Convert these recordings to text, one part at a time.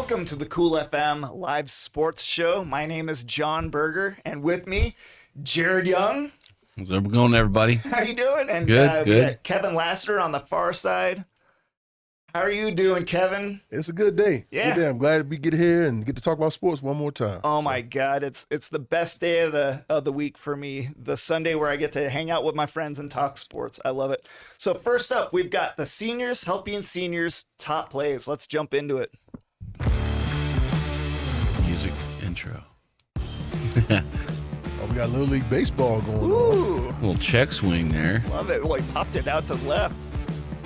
Welcome to the Cool FM live sports show. My name is Jon Berger, and with me, Jared Young. How's it going, everybody? How you doing? And good. We got Kevin Lassiter on the far side. How are you doing, Kevin? It's a good day. Yeah. Good day. I'm glad we get here and get to talk about sports one more time. Oh my God, it's the best day of the week for me. The Sunday where I get to hang out with my friends and talk sports. I love it. So first up, we've got the seniors helping seniors top plays. Let's jump into it. Music intro. Oh, we got Little League Baseball going on. Ooh, Little check swing there. love it. Well, he popped it out to the left.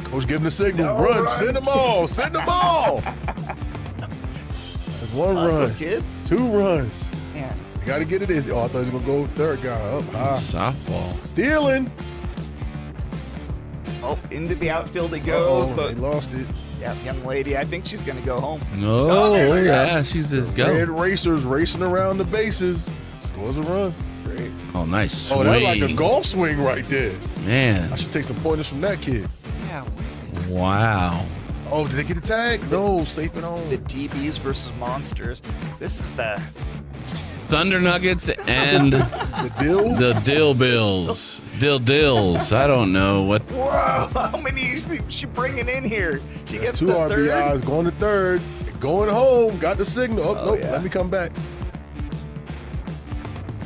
Coach giving the signal. No, run. run. Send them all. Send them all. That's one Awesome, run. kids. 2 runs. Man. You got to get it in. Oh, I thought he was going to go third guy. Up high. Softball. Stealing. Oh, into the outfield it goes, Uh-oh, but they lost it. yeah, young lady, I think she's going to go home. No, Oh, there she yeah, goes. she's just Red go. Racers racing around the bases. Scores a run. Great. Oh, nice Oh, swing. that's like a golf swing right there. Man, I should take some pointers from that kid. Yeah, wow. Oh, did they get the tag? No, safe it on. the DBs versus monsters. This is the Thunder Nuggets and The Dills? the Dill Bills. Dills. I don't know what. whoa. How many is she bringing in here? She That's gets 2 the RBIs, third. going to third, going home, got the signal. Oh, nope, yeah. let me come back.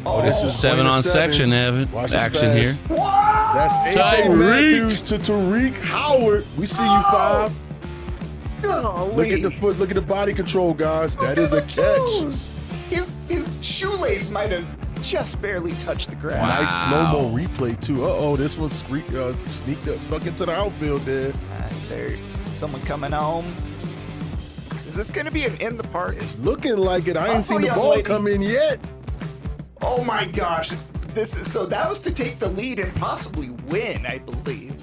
Oh, this is 7 on 27. section, Evan. Watch this Action pass. here. Wow. That's AJ Tyreek. Matthews to Tariq Howard. We see you 5. Golly. Look at the foot, look at the body control, guys. That is a Look at the catch. toes. His shoelace might have just barely touched the ground. Wow. Nice slow-mo replay, too. Uh-oh, this one sneaked up, stuck into the outfield there. There, someone coming home. Is this going to be an in the park? It's looking like it. I ain't Also, seen the young ball lady. come in yet. Oh my gosh. So that was to take the lead and possibly win, I believe.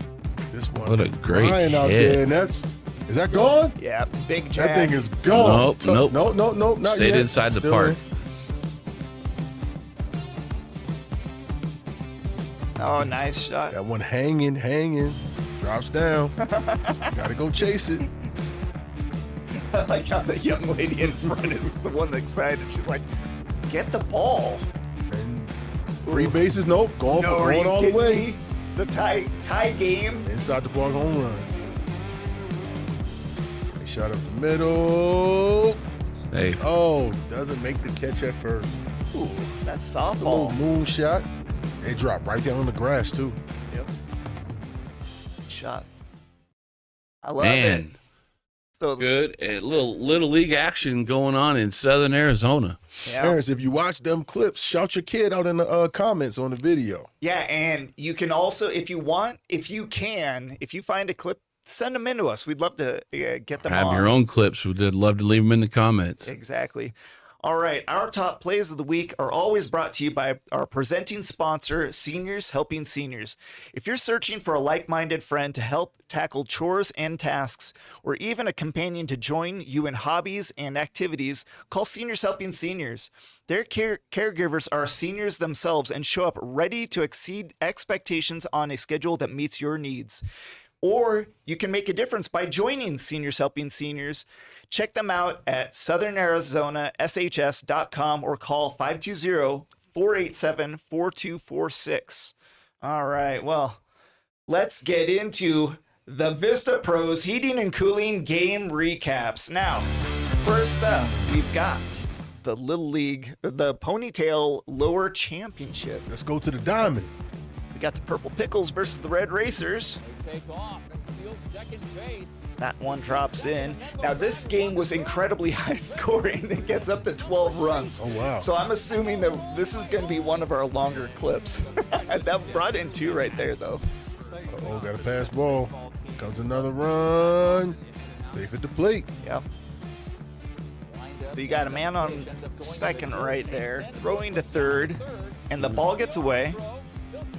This one. What a great Ryan out hit. there, and is that gone? Yeah, big jack. That thing is gone. Nope. No, not Stayed yet. inside the Still park. in. Oh, nice shot. That one hanging, drops down. Gotta go chase it. I like how the young lady in front is the one that's excited. She's like, get the ball. And 3 bases, nope. Going No, are going you all the kidding way. me? The tie game. Inside the ball, home run. They shot up the middle. Hey, Oh, doesn't make the catch at first. Ooh, that's A little softball. moon shot. They drop right down on the grass, too. Yep. Shot. I love man. it. So Good. A little league action going on in Southern Arizona. yeah. Parents, if you watch them clips, shout your kid out in the comments on the video. Yeah, and you can also, if you find a clip, send them in to us. We'd love to get them Have on. your own clips. We'd love to leave them in the comments. Exactly. All right, our top plays of the week are always brought to you by our presenting sponsor, Seniors Helping Seniors. If you're searching for a like-minded friend to help tackle chores and tasks, or even a companion to join you in hobbies and activities, call Seniors Helping Seniors. Their caregivers are seniors themselves and show up ready to exceed expectations on a schedule that meets your needs. Or you can make a difference by joining Seniors Helping Seniors. Check them out at southernarizonaSHS.com or call 520-487-4246. All right, well, let's get into the Vista Pros Heating and Cooling game recaps. Now, first up, we've got the Little League, the Ponytail Lower Championship. Let's go to the diamond. We got the Purple Pickles versus the Red Racers. They take off and steal second base. That one drops in. Now, this game was incredibly high scoring. It gets up to 12 runs. Oh, wow. So I'm assuming that this is going to be one of our longer clips. That brought in 2 right there, though. Uh-oh, got a pass ball. Comes another run. Safe at the plate. Yep. So you got a man on second right there, throwing to third, and the ball gets away.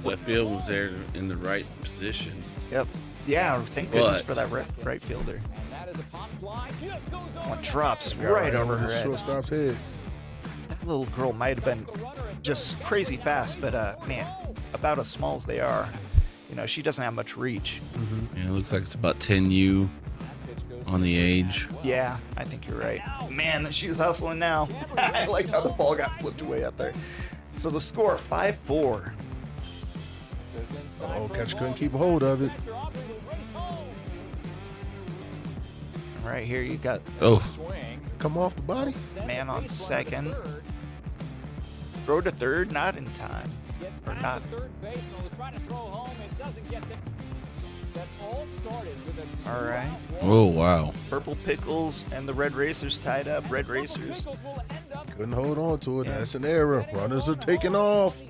Left field was there in the right position. Yep. Yeah, thank goodness But- for that right fielder. That is a pop fly. Just goes over. One drops right over her the head. shortstop's head. That little girl might have been just crazy fast, but man, about as small as they are, she doesn't have much reach. Yeah, it looks like it's about 10U on the age. Yeah, I think you're right. Man, she's hustling now. I like how the ball got flipped away up there. So the score, 5-4. Oh, catcher couldn't keep a hold of it. Right here, you got Oh, Come off the body. man on second. Throw to third, not in time. Or not. All right. oh wow. Purple Pickles and the Red Racers tied up. Red Racers. Couldn't hold on to it. That's an error. Runners are taking off.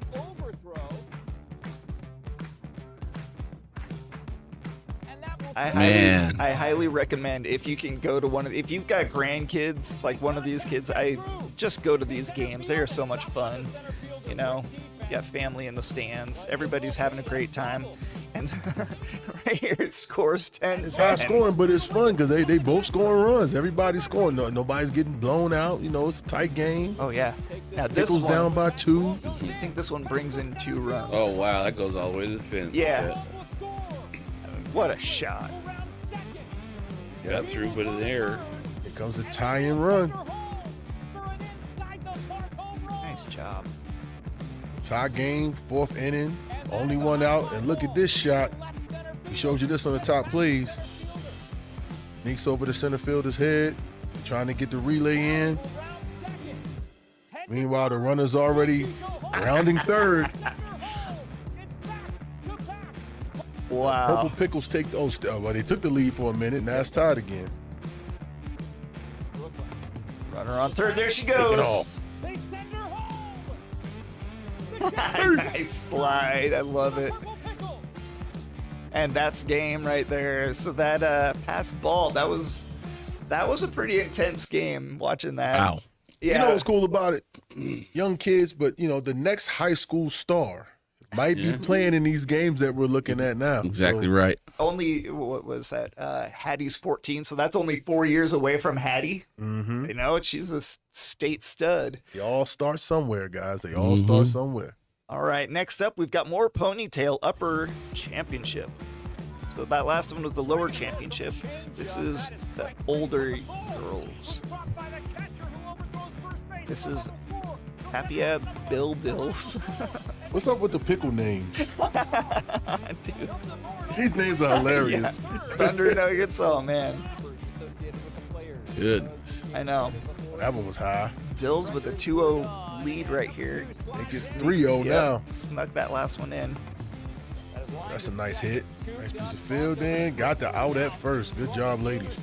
I highly recommend if you can go to if you've got grandkids, like one of these kids, I just go to these games. They are so much fun. You know, you got family in the stands. Everybody's having a great time. And right here it scores 10 It's high scoring, but it's fun because they both scoring runs. Everybody's scoring. Nobody's getting blown out. You know, it's a tight game. Oh, yeah. Now this Pickles one, down by 2. I think this one brings in 2 runs. Oh wow, that goes all the way to the fence. Yeah. What a shot. Got through, but in there. Here comes a tie-in run. Nice job. Tie game, 4th inning. Only one out. And look at this shot. He shows you this on the top, please. Sneaks over the center fielder's head. Trying to get the relay in. Meanwhile, the runner's already rounding third. Wow. Purple Pickles take well, they took the lead for a minute. Now it's tied again. Runner on third. There she Take it goes. off. Nice slide. I love it. And that's game right there. So that pass ball, that was a pretty intense game watching that. Wow. Yeah. You know what's cool about it? Young kids, but you know, the next high school star might be playing in these games that we're looking at now. Exactly So, right. Only, what was that? Hattie's 14, so that's only 4 years away from Hattie. Mm-hmm. You know, she's a state stud. They all start somewhere, guys. They all start somewhere. All right, next up, we've got more ponytail upper championship. So that last one was the lower championship. This is the older girls. This is Tapia Bill Dills. What's up with the pickle names? Dude. These names are hilarious. Yeah. Thunder Nuggets, oh man. Goodness. I know. That one was high. Dills with a 2-0 lead right here. Make it 3-0 now. Snuck that last one in. That's a nice hit. Nice piece of fielding. Got the out at first. Good job, ladies.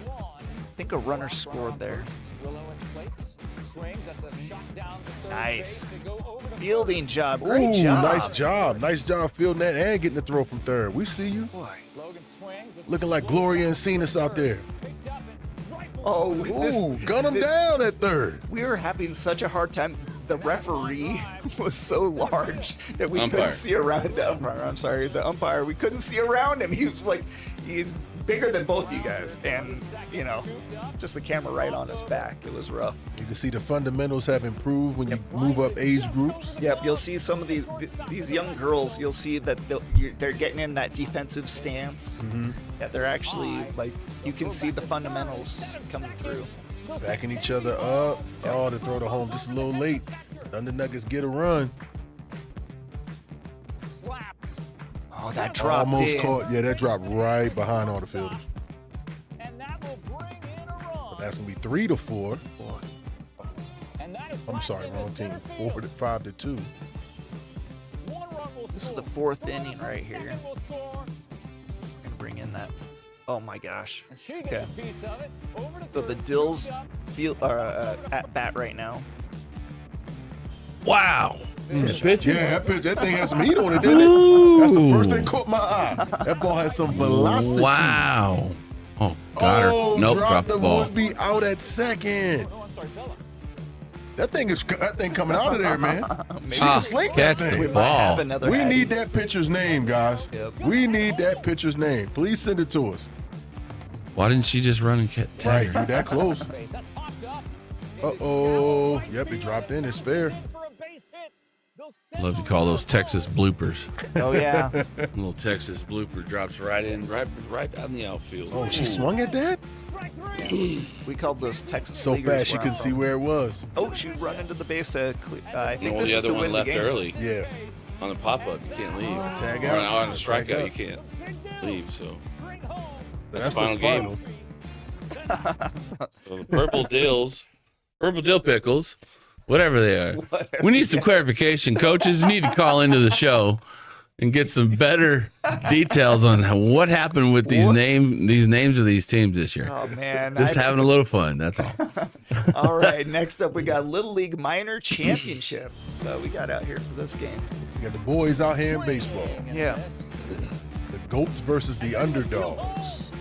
I think a runner scored there. Nice. Fielding job. Great Ooh, job. nice job. Nice job fielding that and getting the throw from third. We see you. Boy. Looking like Gloria and Cenas out there. Oh, Ooh, gun him down at third. We were having such a hard time. The referee was so large that we Umpire. couldn't see around the umpire. I'm sorry, the umpire. We couldn't see around him. He was like, he's bigger than both you guys, and you know, just the camera right on his back. It was rough. You can see the fundamentals have improved when you move up age groups. Yep, you'll see some of these young girls. You'll see that they're getting in that defensive stance. Mm-hmm. Yeah, they're actually like you can see the fundamentals coming through. Backing each other up. Oh, to throw the home just a little late. Thunder Nuggets get a run. Oh, that dropped Almost in. caught. Yeah, that dropped right behind all the fielders. And that will bring in a run. But that's going to be 3-4. And that is I'm sorry, wrong team. 5-2. This is the 4th inning right here. Gonna bring in that. Oh my gosh. Okay. So the Dills feel at bat right now. Wow. Pitch. Yeah, that thing has some heat on it, didn't it? That's the first thing caught my eye. That ball has some velocity. Wow. Oh, got her. Oh, Nope, dropped dropped the the ball. would-be out at second. That thing coming out of there, man. She can sling that catch thing. the We might have ball. another. We Hattie. need that pitcher's name, guys. Yep. We need that pitcher's name. Please send it to us. Why didn't she just run and catch Right, her? you that close. Uh-oh. Yep, it dropped in. It's fair. Love to call those Texas bloopers. Oh yeah. Little Texas blooper drops right out in the outfield. Oh, she swung at that? We called those Texas So leaguers fast she where couldn't I'm see from. where it was. Oh, she run into the base to. I think Well, this the is other to one win left the game. early. Yeah. On the pop-up, you can't leave. Tag Or out. on a Tag strikeout, out. you can't leave. So That's the final game. So the purple dill pickles, whatever they are. We need some clarification, coaches. We need to call into the show and get some better details on what happened with these names of these teams this year. Oh man. Just having a little fun. That's all. All right. Next up, we got Little League Minor Championship. So we got out here for this game. You got the boys out here in baseball. Yeah. The goats versus the underdogs.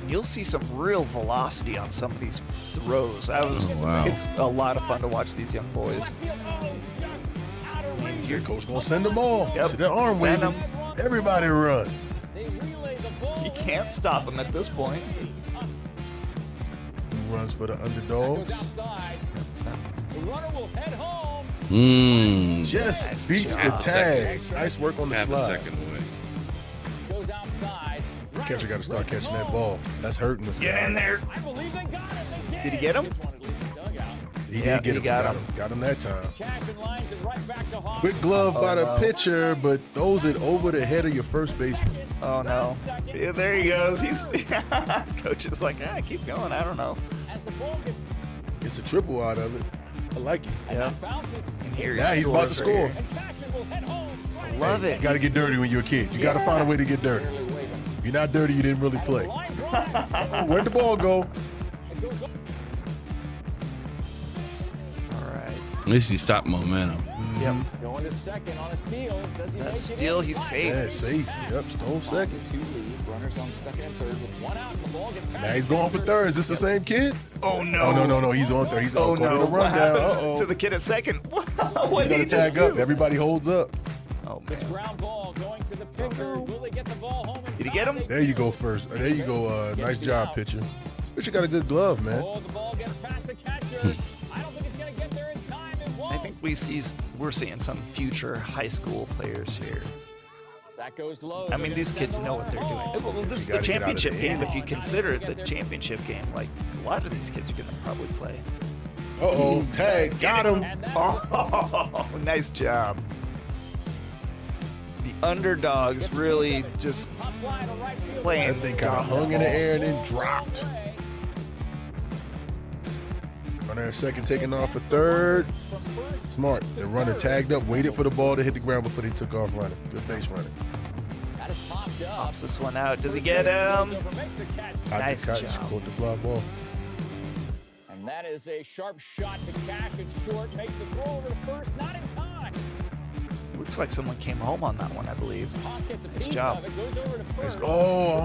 You'll see some real velocity on some of these throws. wow. It's a lot of fun to watch these young boys. Your coach gonna send them all. Yep. See that arm Send waving. Everybody run. You can't stop them at this point. Who runs for the underdogs? Just Nice beats the job. tag. Nice work on the Half a slide. second away. Goes outside. Catcher got to start catching that ball. That's hurting this Get guy. in there. I believe they got it. They did. Did he get him? He Yeah, did get he him. got Got him. him. Got him that time. Cash and lines it right back to Hawk. Quick glove by the no. pitcher, but throws it over the head of your first baseman. Oh no. Yeah, there he goes. He's coach is like, keep going. I don't know. As the ball gets Gets a triple out of it. I like it. Yeah. bounces, And here Now he's about to scores right score. here. and Cash will head home. Love it. You got to get dirty when you're a kid. You got to find a way to get dirty. If you're not dirty, you didn't really play. Line drive. Where'd the ball go? It goes up. All right. At least he stopped momentum. Yep. Going to second on a steal. Does he That make steal, it in? he's safe. Yeah, safe. Yep, stole second. Two lead. Runners on second and third with one out. And the ball gets Now he's going for third. Is this the same kid? Oh no. Oh, no. He's on third. He's Oh on no. the What rundown. happens Uh-oh. to the kid at second? What You did he got to just tag up. do? Everybody holds up. Oh It's man. ground ball going to the pitcher. Will they get the ball home? in Did he time? get him? There you go first. There you go. Nice job, pitcher. This pitcher got a good glove, man. Oh, the ball gets past the catcher. I don't think it's going to get there in time. It won't. I think we're seeing some future high school players here. That goes low. I mean, these kids know what they're doing. Well, this is the gotta get out of championship the game. inning. If you consider it the championship game, like a lot of these kids are going to probably play. Uh-oh. Tag. Got him. And that Oh, nice job. The underdogs really just pop fly to right field. playing. That thing kind of hung in the air and then dropped. Runner at second taking off for third. Smart. The runner tagged up, waited for the ball to hit the ground before they took off running. Good base running. That is popped up. Pops this one out. Does he get him? Makes the catch. Nice Hot to catch. job. Caught the fly ball. And that is a sharp shot to Cash. It's short. Makes the throw over to first. Not in time. Looks like someone came home on that one, I believe. Haas gets a Nice piece job. of it. Goes over to first. Oh,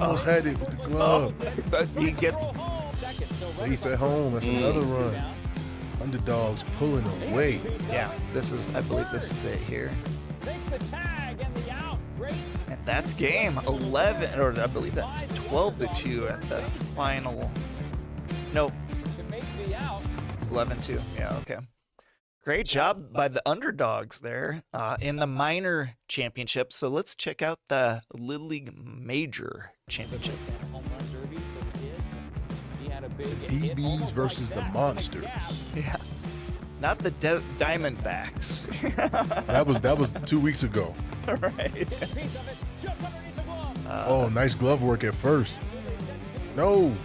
almost had it with the glove. But he gets. Second. So Safe at home. That's another run. Underdogs pulling away. Yeah, I believe this is it here. makes the tag and the out. Great. And that's game 11, or I believe that's 12-2 at the final. Nope, To make the out. 11-2. Yeah, okay. Great job by the underdogs there in the minor championship. So let's check out the Little League Major Championship. And a home run derby for the kids. And he had a big hit, DBs almost versus like the that. Monsters. Yeah, not the Diamondbacks. That was 2 weeks ago. Right. Piece of it just underneath the glove. Oh, nice glove work at first. No,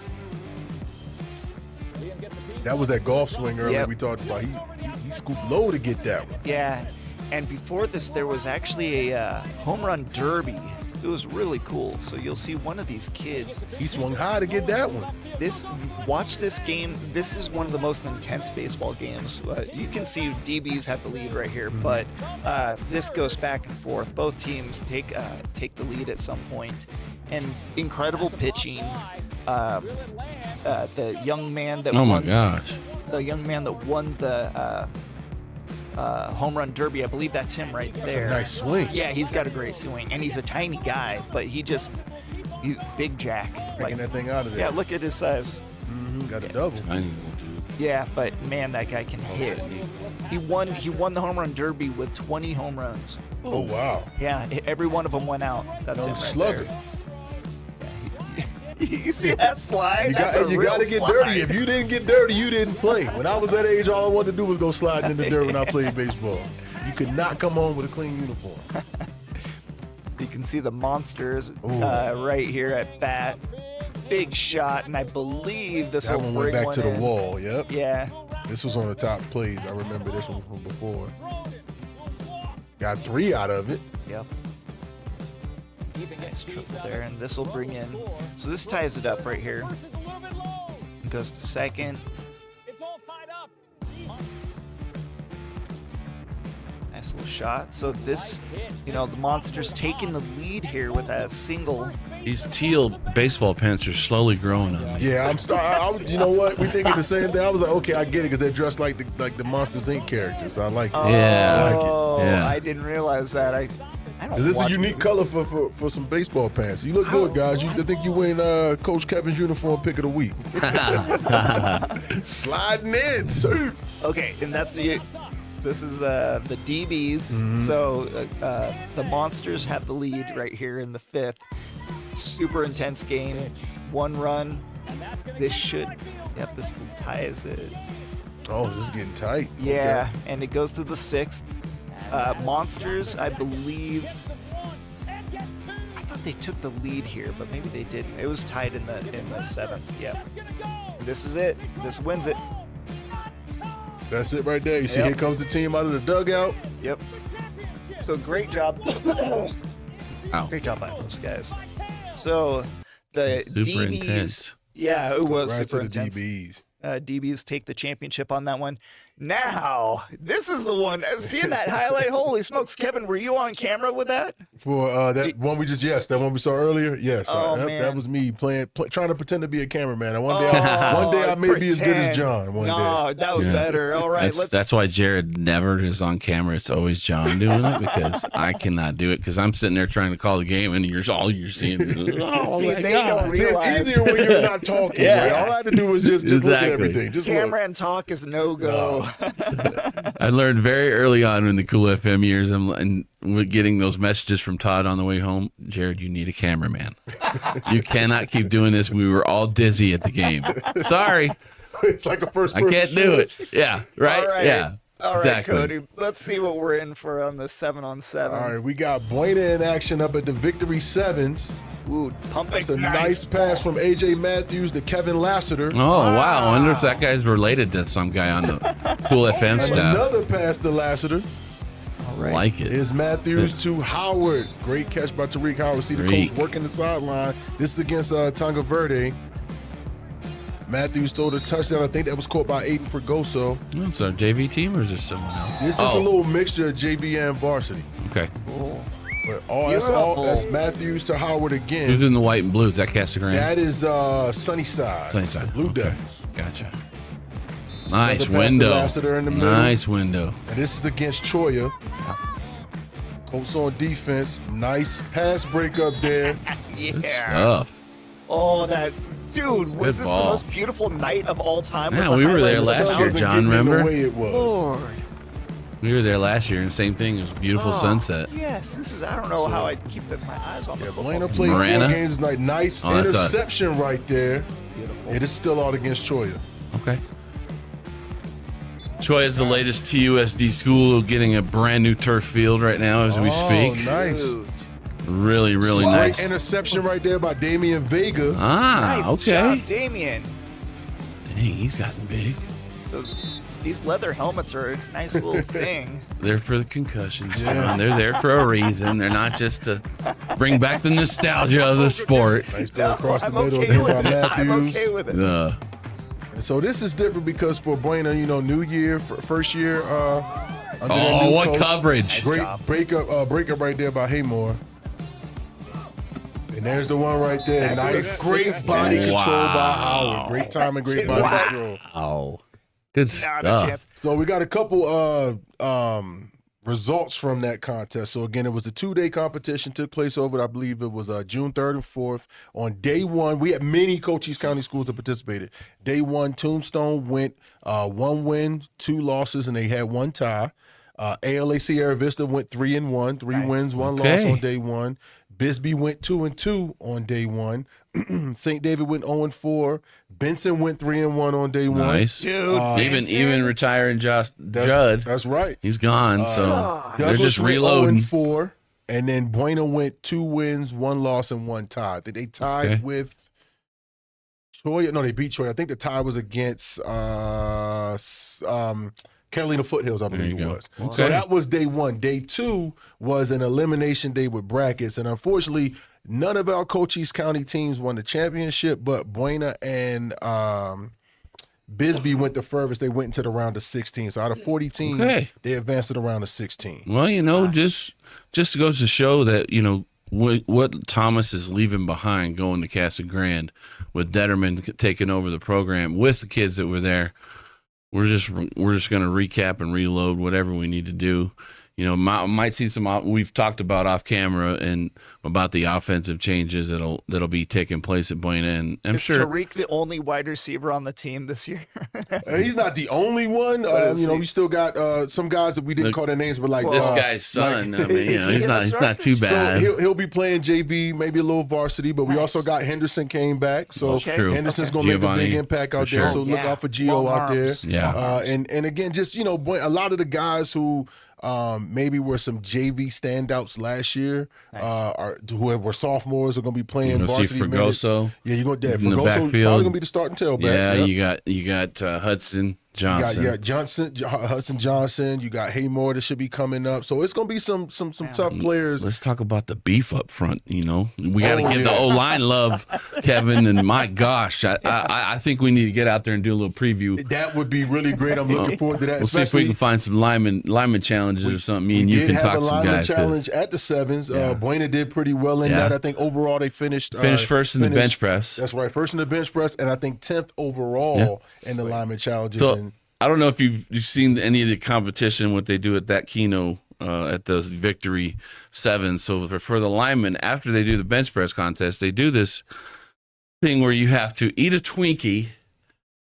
Liam gets a piece that was that golf swing earlier Yep. we talked about. He scooped low to get that one. Yeah, and before this, there was actually a home run derby. It was really cool. So you'll see one of these kids. He swung high to get that one. Watch this game. This is one of the most intense baseball games. You can see DBs have the lead right here, but this goes back and forth. Both teams take the lead at some point, and incredible pitching. The young man that Oh my won, gosh. the young man that won the home run derby. I believe that's him right That's there. a nice swing. Yeah, he's got a great swing, and he's a tiny guy, but he's big jack. Taking that thing out of there. Yeah, look at his size. Got a double. Tiny little dude. Yeah, but man, that guy can hit. He won the home run derby with 20 home runs. Oh, wow. Yeah, every one of them went out. That's Young him slugger. right there. You see that slide? You got to get dirty. If you didn't get dirty, you didn't play. When I was that age, all I wanted to do was go sliding in the dirt when I played baseball. You could not come home with a clean uniform. You can see the monsters right here at bat. Big shot, and I believe this That will one bring went back to the in. wall, yep. Yeah. This was on the top plays. I remember this one from before. Got 3 out of it. Yep. Nice triple there, and this will bring in. So this ties it up right here. It goes to second. It's all tied up. Nice little shot. So this, the monster's taking the lead here with a single. These teal baseball pants are slowly growing on me. Yeah, you know what? We thinking the same thing. I was like, okay, I get it because they're dressed like the Monsters Inc. characters. I like it. Yeah. I like it. Oh, Yeah. I didn't realize that. I don't. This is a watch unique color for some baseball pants. You look good, guys. I think you win Coach Kevin's uniform pick of the week. Sliding in, surf. Okay, and this is the DBs. Mm-hmm. So the Monsters have the lead right here in the 5th. Super intense game. 1 run. This ties it. Oh, this is getting tight. Yeah, Okay. and it goes to the 6th. Monsters, I believe. I thought they took the lead here, but maybe they didn't. It was tied in the 7th. Yep. This is it. This wins it. That's it right there. You see, Yep. here comes the team out of the dugout. Yep. So great job. Ow. Great job by those guys. So the Super DBs. intense. Yeah, it was Congrats super to the intense. DBs. DBs take the championship on that one. Now, this is the one. Seeing that highlight, holy smokes, Kevin, were you on camera with that? For that one that one we saw earlier. Yes, Oh, yep, man. that was me trying to pretend to be a cameraman. And one day I may be as good as John. One day. No, that was Yeah. better. All right, That's why Jared never is on camera. It's always John doing it because I cannot do it because I'm sitting there trying to call the game and all you're seeing is, oh See, my they God. don't See, realize. it's easier when you're not talking. Yeah. Right? All I had to do was just look at Exactly. everything. Just Camera look. and talk is no go. I learned very early on in the Cool FM years and with getting those messages from Todd on the way home, Jared, you need a cameraman. You cannot keep doing this. We were all dizzy at the game. Sorry, It's like a first I person can't do it. Yeah, right? All right. Yeah, All right, exactly. Cody. Let's see what we're in for on the 7-on-7. All right, we got Buena in action up at the Victory Sevens. Ooh, pumping. That's a nice pass from A.J. Matthews to Kevin Lassiter. Oh, wow. I wonder if that guy's related to some guy on the Cool FM And staff. another pass to Lassiter. I like it. Is Matthews to Howard. Great catch by Tariq Howard. See the Tariq. coach working the sideline. This is against Tonga Verde. Matthews threw the touchdown. I think that was caught by Aiden Fregoso. Oh, it's our JV team or is this someone else? This is a little mixture of JV and varsity. Okay. But that's Matthews to Howard Who's again. in the white and blue? Is that Casagrande? That is Sunnyside. Sunnyside. It's the Blue Okay. Devils. Gotcha. Nice another pass to window. Lassiter in the middle. Nice window. And this is against Choya. Colts on defense. Nice pass breakup there. Good Yeah. stuff. Oh, that dude! Was Good this ball. the most beautiful night of all time? Was Yeah, the we were highlight there of the last Sun year, summer? wasn't John, getting in remember? the way it was. Lord. We were there last year and same thing. It was a beautiful sunset. Yes, this is. I don't know how I keep my eyes on the football. Buena played Marana? 4 games tonight. Nice Oh, that's interception right there. Beautiful. It is still out against Choya. Okay. Troy is the latest TUSD school getting a brand new turf field right now as we speak. Nice. Dude. Really, really Great nice. interception right there by Damian Vega. Ah, Nice okay. job, Damien. Dang, he's gotten big. So these leather helmets are a nice little thing. They're for the concussions, John. They're there for a reason. They're not just to bring back the nostalgia of the sport. Nice throw across the I'm middle okay there with by it. I'm Matthews. okay with it. And so this is different because for Buena, new year, first year under their Oh, new what coach. coverage. Great job. breakup right there by Haymore. And there's the one right there. Nice, great body control by Howard. Great time and great body control. Wow. Good Not a stuff. chance. So we got a couple results from that contest. So again, it was a 2-day competition, took place over, I believe it was June 3rd and 4th. On day one, we had many Cochise County schools that participated. Day one, Tombstone went 1 win, 2 losses, and they had 1 tie. ALA Sierra Vista went 3-1, 3 wins, 1 loss on day one. Bisbee went 2-2 on day one. St. David went 0-4. Benson went 3-1 on day one. Nice. Dude, Even retiring Judd. That's right. He's gone, so they're Douglas just reloading. Went 0-4, and then Buena went 2 wins, 1 loss, and 1 tie. I think they tied with Troy. No, they beat Troy. I think the tie was against Catalina Foothills, I believe it was. Okay. So that was day one. Day 2 was an elimination day with brackets, and unfortunately, none of our Cochise County teams won the championship, but Buena and Bisbee went the furthest. They went into the round of 16. So out of 40 teams, they advanced to the round of 16. Well, just goes to show that, what Thomas is leaving behind going to Casa Grande with Detterman taking over the program with the kids that were there. We're just going to recap and reload whatever we need to do. Might see some. We've talked about off camera and about the offensive changes that'll be taking place at Buena, and I'm Is sure Tariq the only wide receiver on the team this year? He's not the only one. We still got some guys that we didn't call their names, but like this guy's son. He's not too bad. So he'll be playing JV, maybe a little varsity, but we also got Henderson came back, so Henderson's gonna make a big impact out there. So look out for Gio out there. Yeah, and again, just a lot of the guys who. Maybe were some JV standouts last year. Who were sophomores are going to be playing varsity minutes. Yeah, you're going to Fregoso probably going to be the starting tailback. Yeah, you got Hudson Johnson. Hudson Johnson. You got Haymore that should be coming up. So it's going to be some tough players. Let's talk about the beef up front. We got to give the O-line love, Kevin. And my gosh, I think we need to get out there and do a little preview. That would be really great. I'm looking forward to that. We'll see if we can find some lineman challenges or something. Me and you can talk to some guys. We did have a lineman challenge at the sevens. Buena did pretty well in that. I think overall they finished first in the bench press. That's right, first in the bench press, and I think 10th overall in the lineman challenges. So, I don't know if you've seen any of the competition, what they do at that Keno at those Victory Sevens. So for the linemen, after they do the bench press contest, they do this thing where you have to eat a Twinkie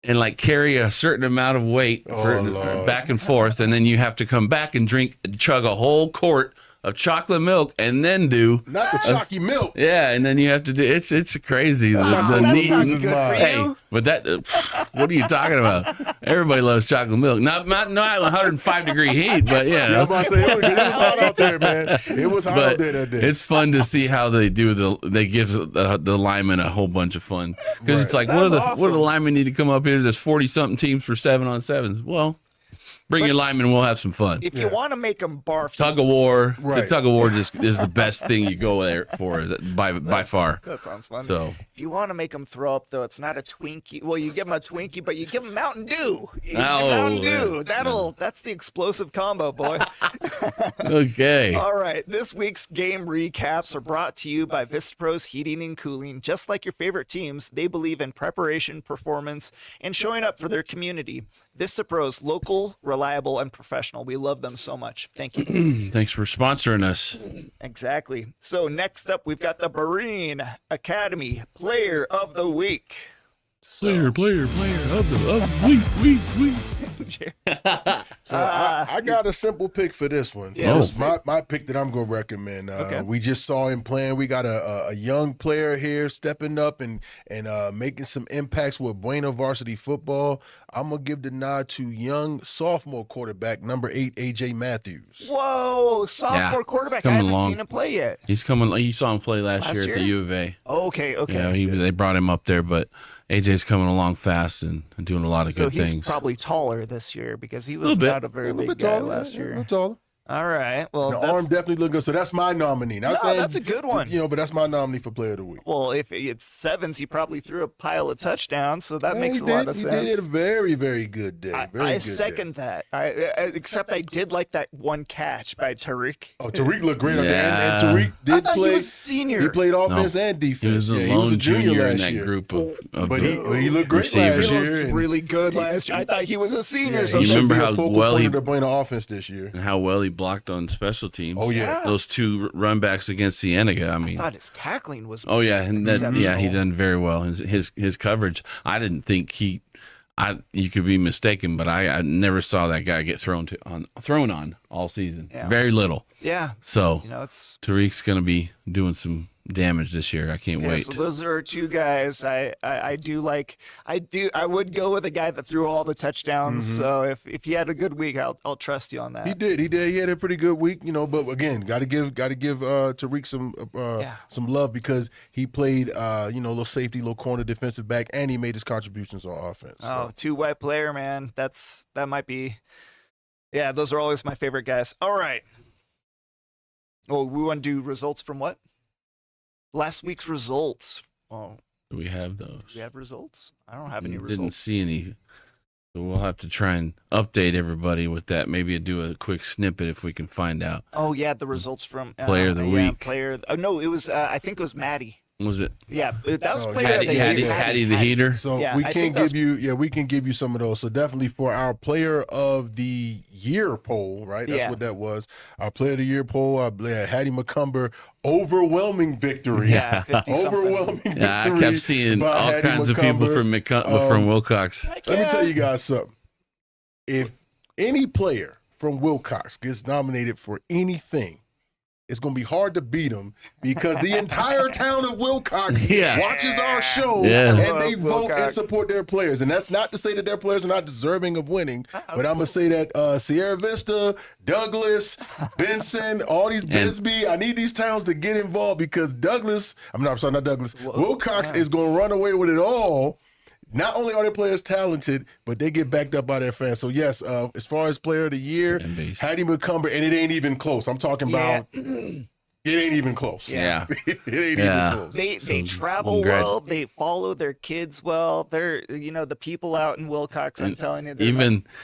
and carry a certain amount of weight back and forth, and then you have to come back and chug a whole quart of chocolate milk, and then do not the chalky milk. Yeah, and then you have to do it's crazy. The neat. Hey, but that what are you talking about? Everybody loves chocolate milk. Not 105-degree heat, but yeah. I was about to say, it was hot out there, man. It was hot out there that day. It's fun to see how they do they give the linemen a whole bunch of fun because it's like what do the linemen need to come up here? There's 40-something teams for 7-on-7s. Well. Bring your linemen, we'll have some fun. If you want to make them barf. Tug of war. Right. The tug of war just is the best thing you go there for by far. That sounds fun. So if you want to make them throw up, though, it's not a Twinkie. Well, you give them a Twinkie, but you give them Mountain Dew. Mountain Dew. That's the explosive combo, boy. Okay. All right. This week's game recaps are brought to you by Vista Pros Heating and Cooling. Just like your favorite teams, they believe in preparation, performance, and showing up for their community. Vista Pros, local, reliable, and professional. We love them so much. Thank you. Thanks for sponsoring us. Exactly. So next up, we've got the Berean Academy Player of the Week. Player of the week. So I got a simple pick for this one. Yeah, my pick that I'm going to recommend. We just saw him playing. We got a young player here stepping up and making some impacts with Buena varsity football. I'm going to give the nod to young sophomore quarterback, number 8, A.J. Matthews. Whoa, sophomore quarterback. I haven't seen him play yet. He's coming. You saw him play last year at the U of A. Oh, okay. Yeah, they brought him up there, but AJ's coming along fast and doing a lot of good things. So he's probably taller this year because he was not a very big guy last year. A little taller. All right. Well, the arm definitely looked good. So that's my nominee. That's a good one. But that's my nominee for Player of the Week. Well, if it's sevens, he probably threw a pile of touchdowns, so that makes a lot of sense. He did a very, very good day. I second that. Except I did like that one catch by Tariq. Oh, Tariq looked great. And Tariq did play. He was senior. He played offense and defense. He was a junior in that group of but he looked great receivers. last year. He looked really good last year. I thought he was a senior. You remember how well he playing the offense this year and how well he blocked on special teams. Oh, yeah. Those 2 run backs against Cienega. I mean, I thought his tackling was. oh yeah, and that, exceptional. he done very well. His coverage. I didn't think you could be mistaken, but I never saw that guy get thrown on all season. Yeah. Very little. Yeah. So It's. Tariq's going to be doing some damage this year. I can't wait. So those are 2 guys I do like. I would go with a guy that threw all the touchdowns. So if he had a good week, I'll trust you on that. He did. He had a pretty good week, But again, got to give Tariq some love because he played, little safety, little corner, defensive back, and he made his contributions on offense. Oh, 2-way player, man. That might be. Yeah, those are always my favorite guys. All right. Oh, we want to do results from what? Last week's results. Oh, Do we have those? do we have results? I don't have any Didn't results. see any. So we'll have to try and update everybody with that. Maybe do a quick snippet if we can find out. Oh yeah, the results from Player of the week. Oh no, it was. I think it was Maddie. Was it Yeah, that was Oh, player of the year. Hattie the Heater? So Yeah, we I can think that's- we can give you some of those. So definitely for our player of the year poll, right? That's Yeah. what that was. Our player of the year poll, Hattie McCumber, overwhelming victory. Yeah, 50-something. Overwhelming victory. Yeah, I kept seeing by all Hattie kinds of people McCumber. from Wilcox. Let me tell you guys something. If any player from Wilcox gets nominated for anything, it's going to be hard to beat them because the entire town of Wilcox Yeah. watches our show Yeah. and they vote and Wilcox. support their players. And that's not to say that their players are not deserving of winning, but I'm going to say that Sierra Vista, Douglas, Benson, all these Bisbee, I need these towns to get involved because Wilcox is going to run away with it all. Not only are their players talented, but they get backed up by their fans. So, yes, as far as player of the year, Fan base. Hattie McCumber, and it ain't even close. I'm talking about it ain't even close. Yeah. It ain't Yeah. even close. They travel well. They follow their kids well. They're the people out in Wilcox. I'm telling you, they're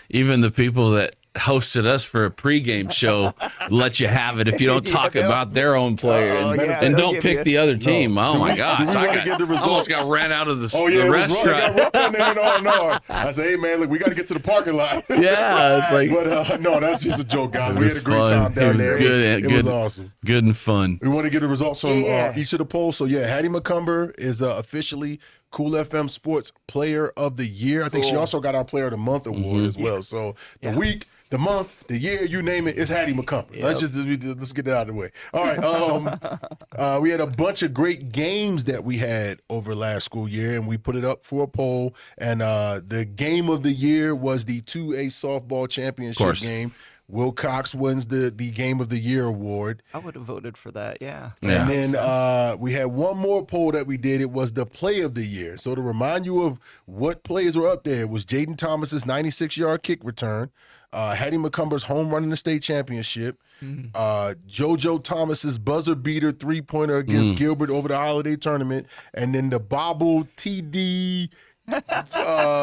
Even the people that hosted us for a pregame show let you have it if you don't talk about their own player Oh, and, yeah, and they'll don't give pick you- the other team. Oh my gosh, do we wanna I get the almost results? got ran out of the, Oh, yeah, the it was rough. It restaurant. got rough down there in R&R. I said, hey, man, look, we got to get to the parking lot. Yeah, it's like But no, that's just a joke, guys. It We was had a great fun. time down It was there. good. It was awesome. good and fun. We want to get the results from Yeah. each of the polls. So, yeah, Hattie McCumber is officially Cool FM Sports Player of the Year. I think she also got our Player of the Month award as well. So, the week, the month, the year, you name it, it's Hattie McCumber. Let's get that out of the way. All right. We had a bunch of great games that we had over last school year, and we put it up for a poll. And the game of the year was the 2A softball championship game. Wilcox wins the Game of the Year award. I would have voted for that. Yeah. And then we had one more poll that we did. It was the play of the year. So to remind you of what plays were up there, it was Jaden Thomas's 96-yard kick return, Hattie McCumber's home run in the state championship, JoJo Thomas's buzzer beater 3-pointer against Gilbert over the holiday tournament, and then the bobble TD.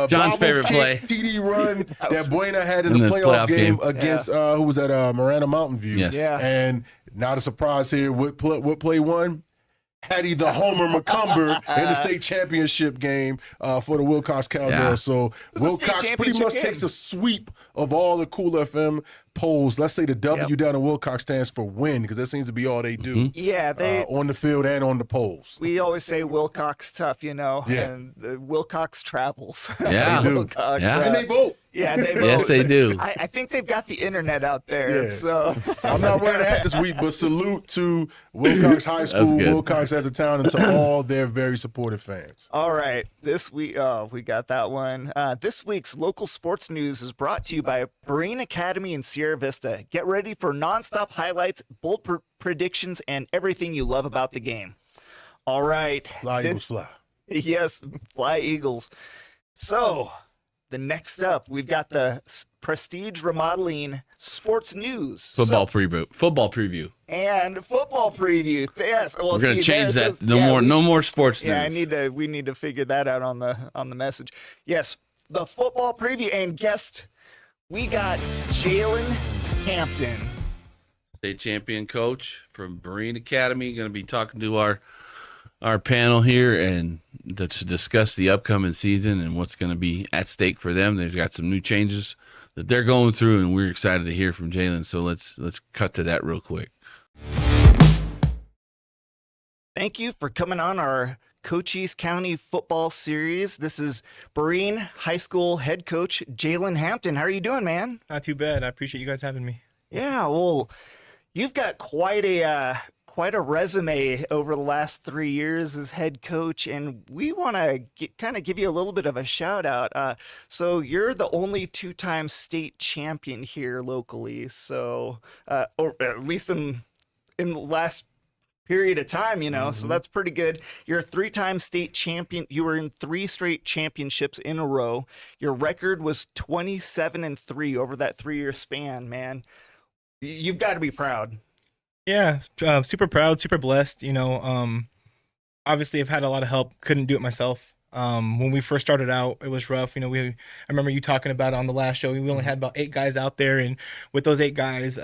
John's favorite play. TD run that Buena had in the playoff game against who was at Miranda Mountain View. Yes. Yeah. And not a surprise here. What play won? Hattie the Homer McCumber in the state championship game for the Wilcox Cowgirls. Yeah. So was a state Wilcox pretty championship much game. takes a sweep of all the Cool FM polls. Let's say the W down in Wilcox stands for win because that seems to be all they do Yeah, on the field and on the polls. we always say Wilcox tough, Yeah. and Wilcox travels. Yeah. They do. Wilcox, Yeah. And they vote. yeah, they Yes, vote. they do. I think they've got the internet out there. Yeah. So I'm not wearing a hat this week, but salute to Wilcox High School, good. Wilcox as a town, and to all their very supportive fans. all right, this week we got that one. This week's local sports news is brought to you by Berean Academy in Sierra Vista. Get ready for nonstop highlights, bold predictions, and everything you love about the game. All right. Fly Eagles fly. Yes, fly Eagles. So, the next up, we've got the Prestige Remodeling Sports News. Football preview. And football preview. Yes, well, We're gonna see, change there it that. says- No more sports news. Yeah, we need to figure that out on the message. Yes, the football preview, and guest, we got Jalen Hampton. State champion coach from Berean Academy. Going to be talking to our our panel here and to discuss the upcoming season and what's going to be at stake for them. They've got some new changes that they're going through, and we're excited to hear from Jalen. So let's cut to that real quick. Thank you for coming on our Cochise County football series. This is Berean High School head coach Jalen Hampton. How are you doing, man? Not too bad. I appreciate you guys having me. Yeah, well, you've got quite a resume over the last 3 years as head coach, and we want to kind of give you a little bit of a shout out. So you're the only 2-time state champion here locally. So, or at least in the last period of time, so that's pretty good. You're a 3-time state champion. You were in 3 straight championships in a row. Your record was 27-3 over that 3-year span, man. You've got to be proud. Yeah, super proud, super blessed. Obviously I've had a lot of help. Couldn't do it myself. When we first started out, it was rough. I remember you talking about it on the last show. We only had about 8 guys out there, and with those 8 guys,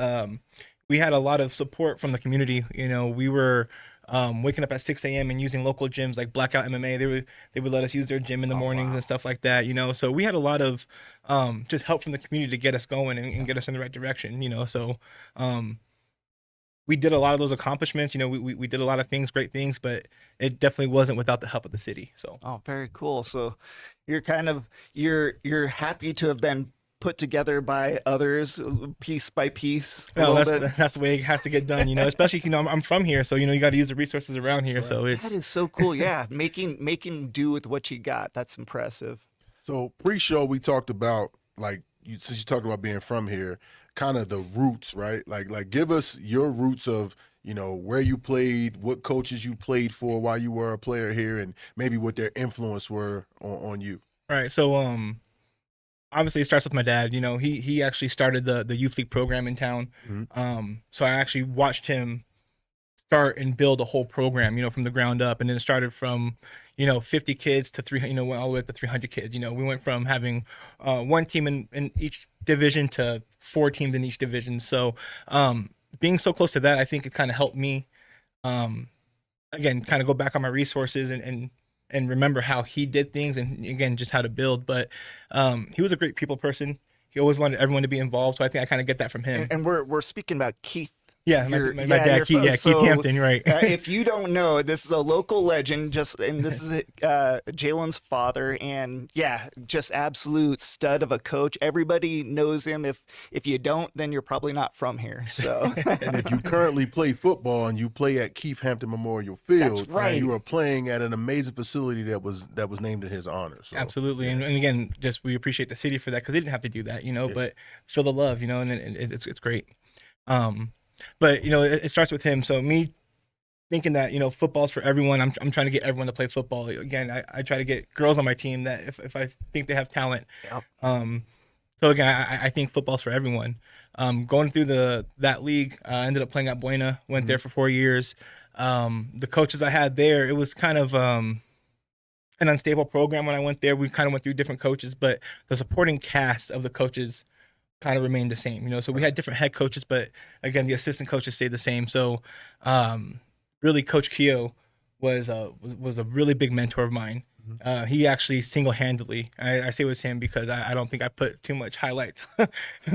we had a lot of support from the community. We were waking up at 6 a.m. and using local gyms like Blackout MMA. They would let us use their gym in the mornings and stuff like that. So we had a lot of just help from the community to get us going and get us in the right direction. So we did a lot of those accomplishments. We did a lot of things, great things, but it definitely wasn't without the help of the city. So very cool. So you're you're happy to have been put together by others piece by piece. That's the way it has to get done, especially, I'm from here. So, you got to use the resources around here. Right. So that is so cool. Yeah. making do with what you got. That's impressive. So pre-show, we talked about, since you talked about being from here, kind of the roots, right? Like give us your roots of, where you played, what coaches you played for while you were a player here, and maybe what their influence were on you. Right. So, obviously it starts with my dad. He actually started the youth league program in town. Mm-hmm. So I actually watched him start and build a whole program, from the ground up. And then it started from, 50 kids to 300, went all the way up to 300 kids. We went from having 1 team in each division to 4 teams in each division. So being so close to that, I think it kind of helped me, again, kind of go back on my resources and remember how he did things, and again, just how to build. But he was a great people person. He always wanted everyone to be involved. So I think I kind of get that from him. And we're speaking about Keith. Yeah, my dad, Keith Hampton, right. If you don't know, this is a local legend, and this is Jalen's father, and just absolute stud of a coach. Everybody knows him. If you don't, then you're probably not from here. So, and if you currently play football and you play at Keith Hampton Memorial Field, that's right. You are playing at an amazing facility that was named in his honor. So. Absolutely, and again, just we appreciate the city for that, because they didn't have to do that, but feel the love, and it's great. But it starts with him. So me thinking that football's for everyone. I'm trying to get everyone to play football. Again, I try to get girls on my team that if I think they have talent. Yep. So again, I think football's for everyone. Going through that league, I ended up playing at Buena. Went there for 4 years. The coaches I had there, it was kind of an unstable program when I went there. We kind of went through different coaches, but the supporting cast of the coaches kind of remained the same, so we had different head coaches, but again, the assistant coaches stayed the same. So, really, Coach Keogh was a really big mentor of mine. He actually single-handedly, I say it was him because I don't think I put too much highlights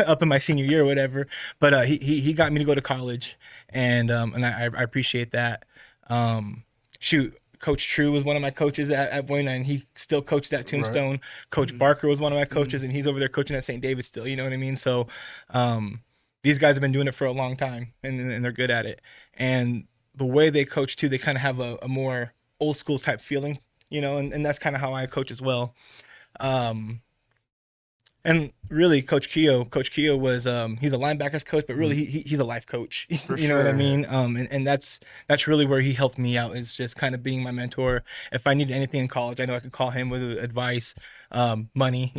up in my senior year or whatever, but he got me to go to college, and I appreciate that. Coach True was one of my coaches at Buena, and he still coached at Tombstone. Right. Coach Barker was one of my coaches, and he's over there coaching at St. David still. You know what I mean? So these guys have been doing it for a long time, and they're good at it. And the way they coach, too, they kind of have a more old school type feeling, and that's kind of how I coach as well. And really, Coach Keogh was he's a linebackers coach, but really he's a life coach. You know what I mean? And that's really where he helped me out, is just kind of being my mentor. If I needed anything in college, I know I could call him with advice, money.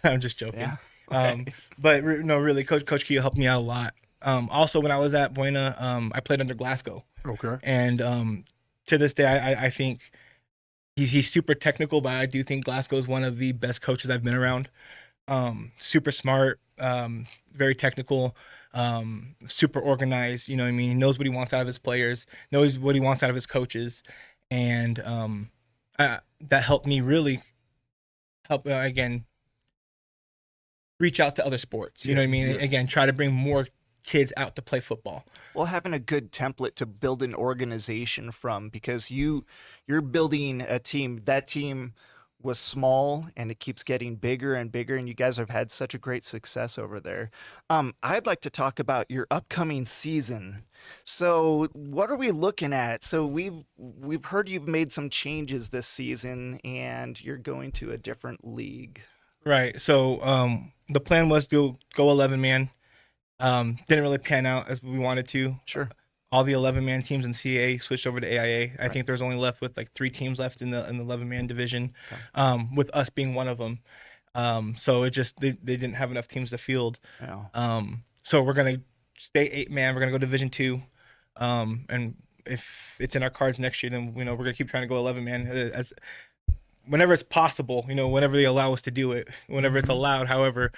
I'm just joking. Yeah. Okay. But no, really, Coach Keogh helped me out a lot. Also, when I was at Buena, I played under Glasgow. Okay. And to this day, I think he's super technical, but I do think Glasgow is one of the best coaches I've been around. Super smart, very technical, super organized. You know what I mean? He knows what he wants out of his players, knows what he wants out of his coaches. and that helped me really help again reach out to other sports. You know what I mean? Again, try to bring more kids out to play football. Well, having a good template to build an organization from, because you're building a team. That team was small and it keeps getting bigger and bigger, and you guys have had such a great success over there. I'd like to talk about your upcoming season. So what are we looking at? So we've heard you've made some changes this season and you're going to a different league. Right. So the plan was to go 11-man. Didn't really pan out as we wanted to. Sure. All the 11-man teams in CAA switched over to AIA. I think there's only left with like 3 teams left in the 11-man division, with us being one of them. So it just they didn't have enough teams to field. Yeah. So we're gonna stay 8-man. We're gonna go Division 2, and if it's in our cards next year, then we're gonna keep trying to go 11-man as whenever it's possible. Whenever they allow us to do it, whenever it's allowed. However,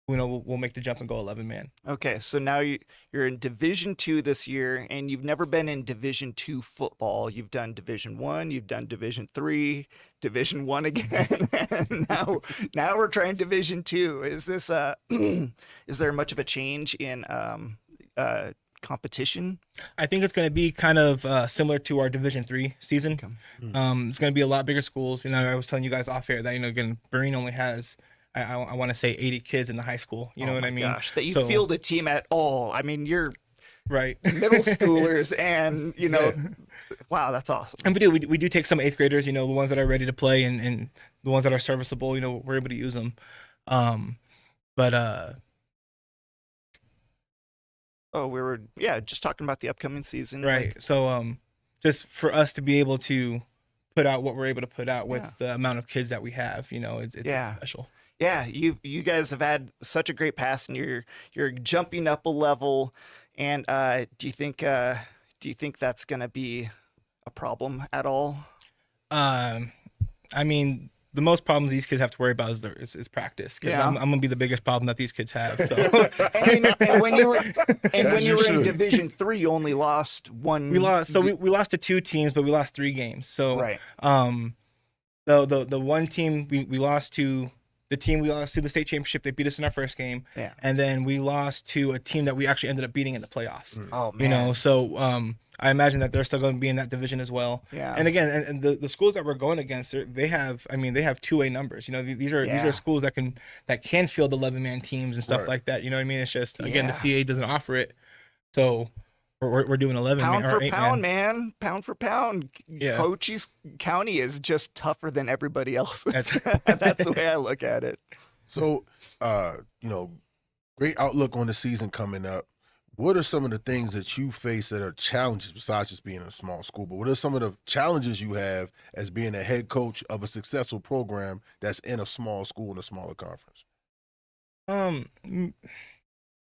we'll make the jump and go 11-man. Okay, so now you're in Division 2 this year, and you've never been in Division 2 football. You've done Division 1, you've done Division 3, Division 1 again, and now we're trying Division 2. Is this is there much of a change in competition? I think it's going to be kind of similar to our Division 3 season. Okay. It's going to be a lot bigger schools. I was telling you guys off air that again, Berean only has I want to say 80 kids in the high school. You know what I mean? Gosh, that you field a team at all. I mean, you're right. Middle schoolers, and wow, that's awesome. And we do take some 8th graders. The ones that are ready to play and the ones that are serviceable. We're able to use them. Oh, we were just talking about the upcoming season, right? So just for us to be able to put out what we're able to put out with the amount of kids that we have, it's special. Yeah, you guys have had such a great pass, and you're jumping up a level. And do you think that's gonna be a problem at all? I mean, the most problems these kids have to worry about is practice. Because I'm gonna be the biggest problem that these kids have. So. and when you were in Division 3, you only lost one. We lost to 2 teams, but we lost 3 games. So right. The one team we lost to. The team we lost to the state championship, they beat us in our first game. Yeah. And then we lost to a team that we actually ended up beating in the playoffs. Oh, man. So I imagine that they're still going to be in that division as well. Yeah. And again, and the schools that we're going against, they have 2A numbers. These are schools that can field 11-man teams and stuff like that. You know what I mean? It's just, again, the CAA doesn't offer it. So we're doing 11-man or 8-man. Pound for pound, man. Pound for pound. Yeah. Cochise County is just tougher than everybody else. That's the way I look at it. So, great outlook on the season coming up. What are some of the things that you face that are challenges besides just being in a small school? But what are some of the challenges you have as being a head coach of a successful program that's in a small school in a smaller conference?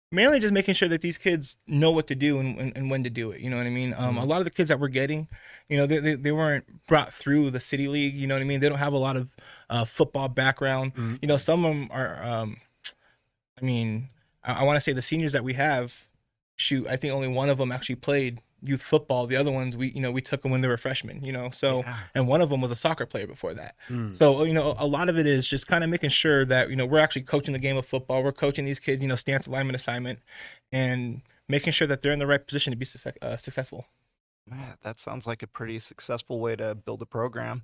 Mainly just making sure that these kids know what to do and when to do it. You know what I mean? A lot of the kids that we're getting, they weren't brought through the city league. You know what I mean? They don't have a lot of football background. Some of them are, I want to say the seniors that we have, I think only one of them actually played youth football. The other ones, we took them when they were freshmen, and one of them was a soccer player before that. So, a lot of it is just kind of making sure that, we're actually coaching the game of football. We're coaching these kids, stance alignment assignment, and making sure that they're in the right position to be successful. Man, that sounds like a pretty successful way to build a program.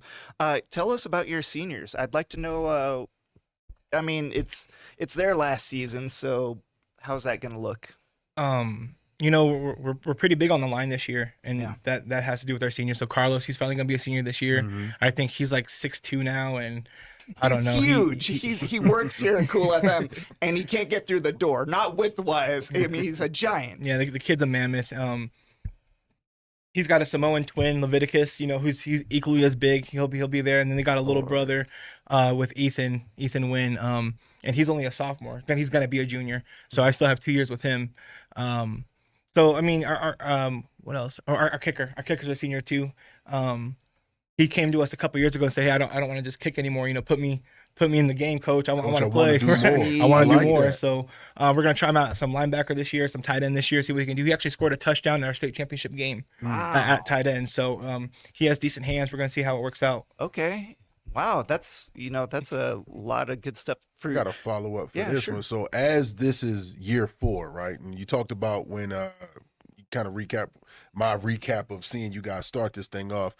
Tell us about your seniors. I'd like to know, it's their last season, so how's that going to look? We're pretty big on the line this year, and that has to do with our seniors. So Carlos, he's finally gonna be a senior this year. I think he's like 6'2" now, and I don't know. He's huge. He works here at Cool FM, and he can't get through the door. Not width-wise. He's a giant. Yeah, the kid's a mammoth. He's got a Samoan twin, Leviticus. He's equally as big. He'll be there, and then they got a little brother with Ethan Wynn. And he's only a sophomore. Then he's gonna be a junior. So I still have 2 years with him. So our what else? Our kicker's a senior too. he came to us a couple years ago and said, "Hey, I don't want to just kick anymore. Put me in the game, coach. I want to play. do more. I want to I do like more." that. So we're gonna try him out some linebacker this year, some tight end this year, see what he can do. He actually scored a touchdown in our state championship game at tight end. So he has decent hands. We're gonna see how it works out. Okay. Wow, that's a lot of good stuff for I got a follow up for Yeah, this sure. one. So as this is year 4, right? And you talked about when you kind of my recap of seeing you guys start this thing off.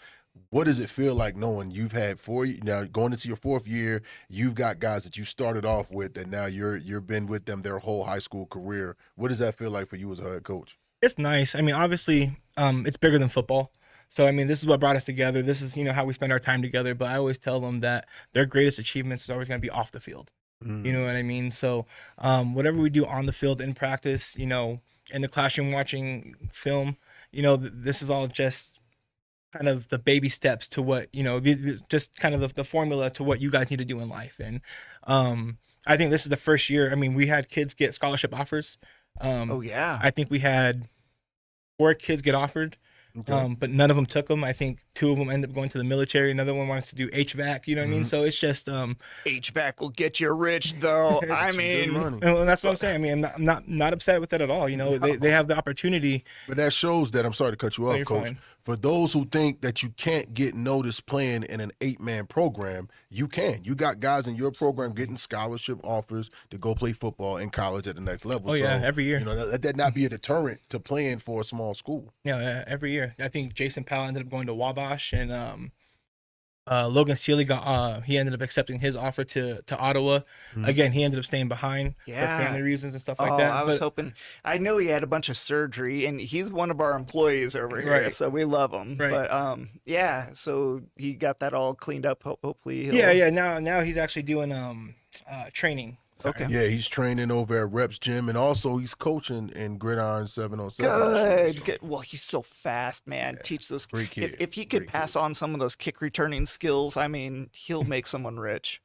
What does it feel like knowing you've had 4 now going into your 4th year? You've got guys that you started off with, and now you've been with them their whole high school career. What does that feel like for you as a head coach? It's nice. I mean, obviously, it's bigger than football. So, I mean, this is what brought us together. This is, how we spend our time together. But I always tell them that their greatest achievements is always going to be off the field. You know what I mean? So, whatever we do on the field in practice, in the classroom watching film, this is all just kind of the baby steps to what, just kind of the formula to what you guys need to do in life. And I think this is the first year. I mean, we had kids get scholarship offers. Oh yeah. I think we had 4 kids get offered. Okay. But none of them took them. I think 2 of them ended up going to the military. Another one wants to do HVAC. You know what I mean? So it's just HVAC will get you rich, though. I Good mean, money. and that's what I'm saying. I mean, I'm not upset with it at all. They have the opportunity. But that shows that, I'm sorry to cut you off, you're Coach. fine. For those who think that you can't get noticed playing in an 8-man program, you can. You got guys in your program getting scholarship offers to go play football in college at the next level. Oh, yeah, every year. Let that not be a deterrent to playing for a small school. Yeah, every year. I think Jason Powell ended up going to Wabash, and Logan Sealy he ended up accepting his offer to Ottawa. Again, he ended up staying behind for family reasons and stuff like that. I was hoping. I know he had a bunch of surgery, and he's one of our employees over here, Right. so we love him. Right. But yeah, so he got that all cleaned up. Hopefully, he'll... Yeah. Now he's actually doing training. Okay. Yeah, he's training over at Reps Gym, and also he's coaching in Gridiron 707. Good. Well, he's so fast, man. Teach those. Great kid. If he could Great pass on some of those kick returning skills, I mean, he'll make someone rich.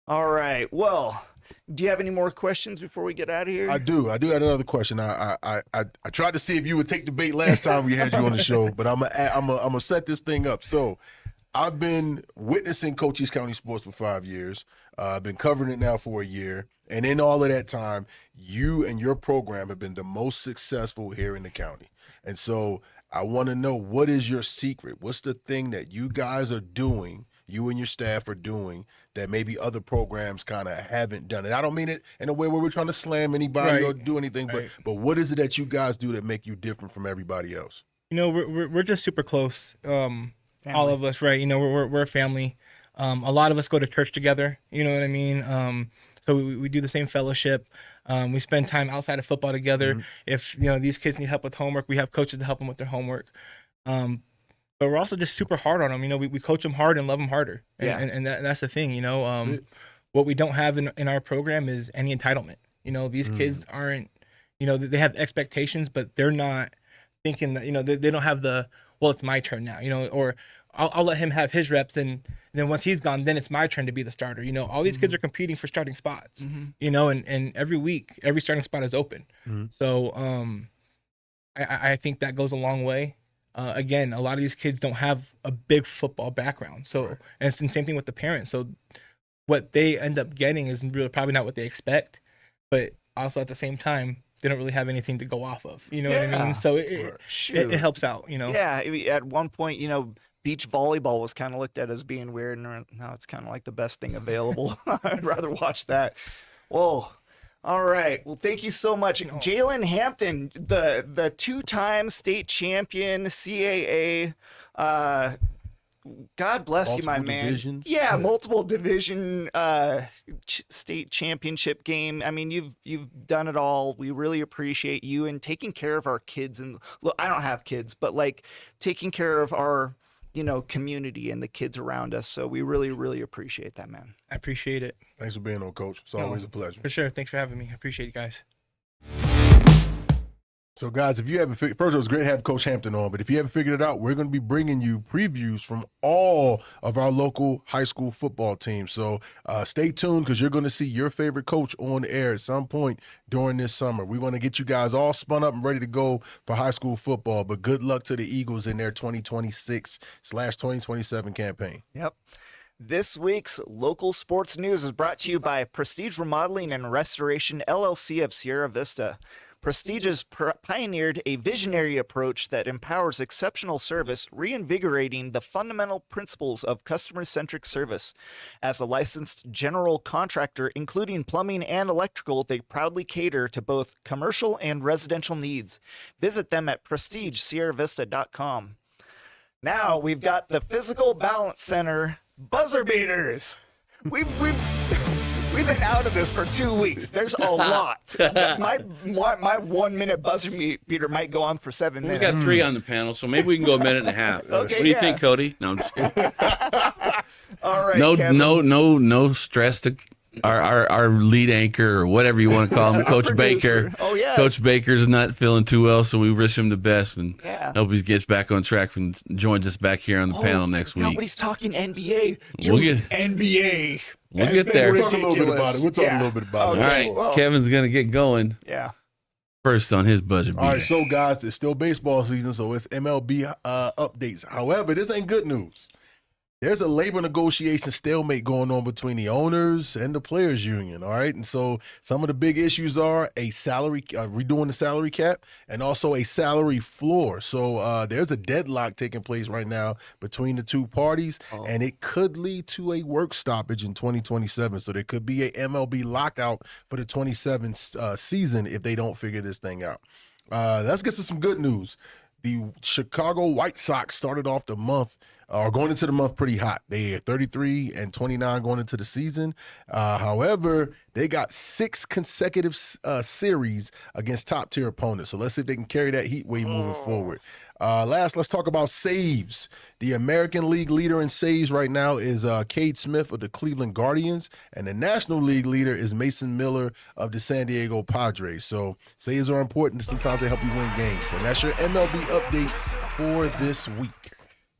All right. Well, do you have any more questions before we get out of here? I do have another question. I tried to see if you would take the bait last time we had you on the show, but I'm gonna set this thing up. So, I've been witnessing Cochise County sports for 5 years. I've been covering it now for a year, and in all of that time, you and your program have been the most successful here in the county. And so, I want to know, what is your secret? What's the thing that you guys are doing, you and your staff are doing, that maybe other programs kind of haven't done? And I don't mean it in a way where we're trying to slam anybody or do anything, but what is it that you guys do that make you different from everybody else? We're just super close. All of us, right? We're a family. A lot of us go to church together. You know what I mean? So we do the same fellowship. We spend time outside of football together. If these kids need help with homework, we have coaches to help them with their homework. But we're also just super hard on them. We coach them hard and love them harder. And that's the thing. What we don't have in our program is any entitlement. These kids aren't. They have expectations, but they're not thinking that. They don't have the, well, it's my turn now. Or I'll let him have his reps, and then once he's gone, then it's my turn to be the starter. All these kids are competing for starting spots. And every week, every starting spot is open. So I think that goes a long way. Again, a lot of these kids don't have a big football background. So and it's the same thing with the parents. So what they end up getting is really probably not what they expect, but also at the same time, they don't really have anything to go off of. You know what I mean? So it helps out. Yeah. At one point, beach volleyball was kind of looked at as being weird, and now it's kind of like the best thing available. I'd rather watch that. Whoa. All right. Well, thank you so much. Jalen Hampton, the 2-time state champion, CAA. God bless you, my man. Divisions. Yeah, multiple division state championship game. I mean, you've done it all. We really appreciate you and taking care of our kids. And look, I don't have kids, but like taking care of our community and the kids around us. So we really, really appreciate that, man. I appreciate it. Thanks for being on, Coach. It's always a pleasure. For sure. Thanks for having me. I appreciate you guys. So, guys, if you haven't figured, first, it was great to have Coach Hampton on, but if you haven't figured it out, we're going to be bringing you previews from all of our local high school football teams. So stay tuned because you're going to see your favorite coach on the air at some point during this summer. We want to get you guys all spun up and ready to go for high school football, but good luck to the Eagles in their 2026/2027 campaign. Yep. This week's local sports news is brought to you by Prestige Remodeling and Restoration LLC of Sierra Vista. Prestige has pioneered a visionary approach that empowers exceptional service, reinvigorating the fundamental principles of customer-centric service. As a licensed general contractor, including plumbing and electrical, they proudly cater to both commercial and residential needs. Visit them at prestigesierravista.com. Now we've got the Fyzical Balance Center buzzer beaters. We've been out of this for 2 weeks. There's a lot. My 1 minute buzzer beater might go on for 7 minutes. We got 3 on the panel, so maybe we can go a minute and a half. Okay, what do you think, Cody? No, I'm just kidding. All right, No, Kevin. no stress to our lead anchor or whatever you want to call him, Coach producer. Baker. Oh, yeah. Coach Baker's not feeling too well, so we wish him the best and Yeah. hope he gets back on track and joins us back here on the panel next week. Nobody's talking NBA. We'll Dude, get- NBA. We'll has get been there. We'll talk a little bit ridiculous. about it. We'll talk Yeah. a little bit about it. All Okay, right, well, Kevin's going to get going Yeah. first on his buzzer beater. All right, so guys, it's still baseball season, so it's MLB updates. However, this ain't good news. There's a labor negotiation stalemate going on between the owners and the players union, all right? And so some of the big issues are a salary, redoing the salary cap, and also a salary floor. So there's a deadlock taking place right now between the two parties, and it could lead to a work stoppage in 2027. So there could be a MLB lockout for the 27 season if they don't figure this thing out. Let's get to some good news. The Chicago White Sox started off the month, or going into the month, pretty hot. They are 33-29 going into the season. However, they got 6 consecutive series against top-tier opponents. So let's see if they can carry that heat wave moving forward. Last, let's talk about saves. The American League leader in saves right now is Cade Smith of the Cleveland Guardians, and the National League leader is Mason Miller of the San Diego Padres. So saves are important. Sometimes they help you win games. And that's your MLB update for this week.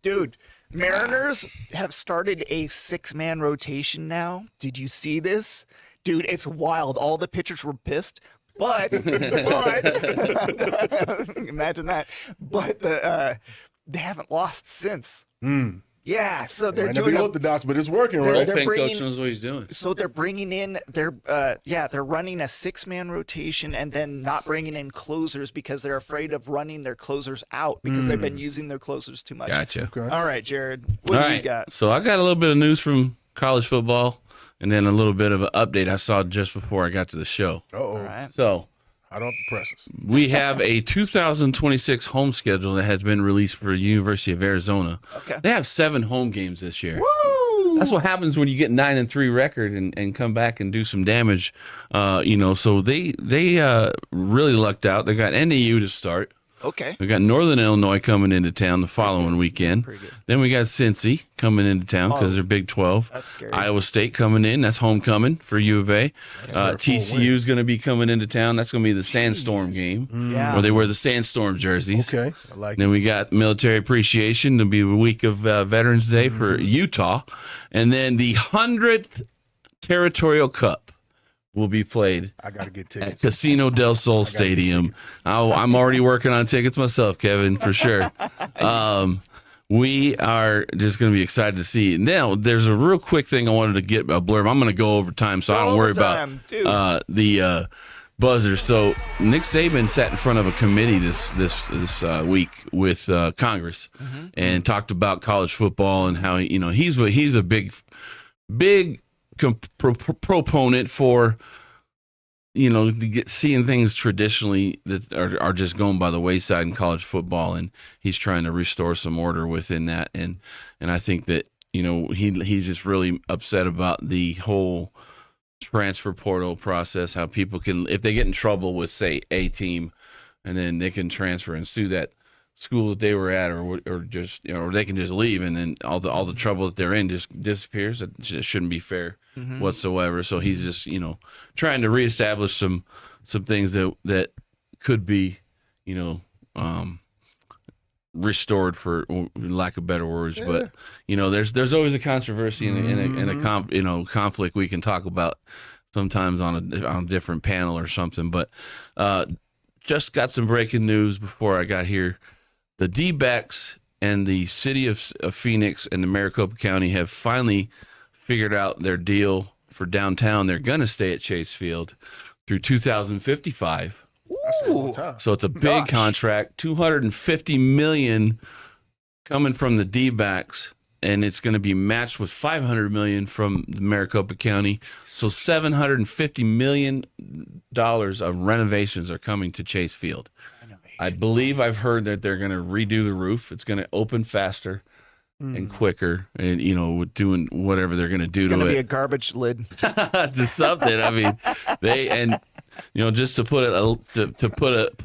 Dude, Mariners have started a 6-man rotation now. Did you see this? Dude, it's wild. All the pitchers were pissed. But imagine that. But they haven't lost since. Yeah, so they're Might not doing be orthodox, but it's working, they're- right? they're Bullpen bringing- coach knows what he's doing. So they're bringing in they're running a 6-man rotation and then not bringing in closers because they're afraid of running their closers out because they've been using their closers too much. Gotcha. All right, Jared, what All do you right. got? So I got a little bit of news from college football and then a little bit of an update I saw just before I got to the show. All Uh-oh. right. So Hot off the presses. we have a 2026 home schedule that has been released for the University of Arizona. Okay. They have 7 home games this year. Woo! That's what happens when you get 9-3 record and come back and do some damage. So they really lucked out. They got NAU to start. Okay. We got Northern Illinois coming into town the following weekend. Pretty good. Then we got Cincy coming into town because they're Big 12. That's scary. Iowa State coming in. That's homecoming for U of A. TCU is going to be coming into town. That's going to be the Sandstorm game Yeah. where they wear the Sandstorm jerseys. Okay, I like it. Then we got military appreciation. It'll be the week of Veterans Day for Utah. And then the 100th Territorial Cup will be played I got to get at tickets. Casino del Sol Stadium. I'm already working on tickets myself, Kevin, for sure. We are just going to be excited to see. Now, there's a real quick thing I wanted to get a blurb. I'm going to go over time, so I don't worry Overtime, dude. about the buzzer. So Nick Saban sat in front of a committee this week with Congress and talked about college football and how he's a big proponent for seeing things traditionally that are just going by the wayside in college football, and he's trying to restore some order within that. And I think that he's just really upset about the whole transfer portal process. How people can, if they get in trouble with say a team, and then they can transfer and sue that school that they were at, or they can just leave, and then all the trouble that they're in just disappears. It just shouldn't be fair whatsoever. So he's just trying to reestablish some things that could be restored, for lack of better words. But there's always a controversy and a conflict we can talk about sometimes on a different panel or something. But just got some breaking news before I got here. The D-backs and the city of Phoenix and the Maricopa County have finally figured out their deal for downtown. They're going to stay at Chase Field through 2055. That's a long time. So it's a big contract, $250 million coming from the D-backs, and it's going to be matched with $500 million from the Maricopa County. So $750 million of renovations are coming to Chase Field. I believe I've heard that they're going to redo the roof. It's going to open faster and quicker, and doing whatever they're going to do to it. It's going to be a garbage lid to something. I mean, just to put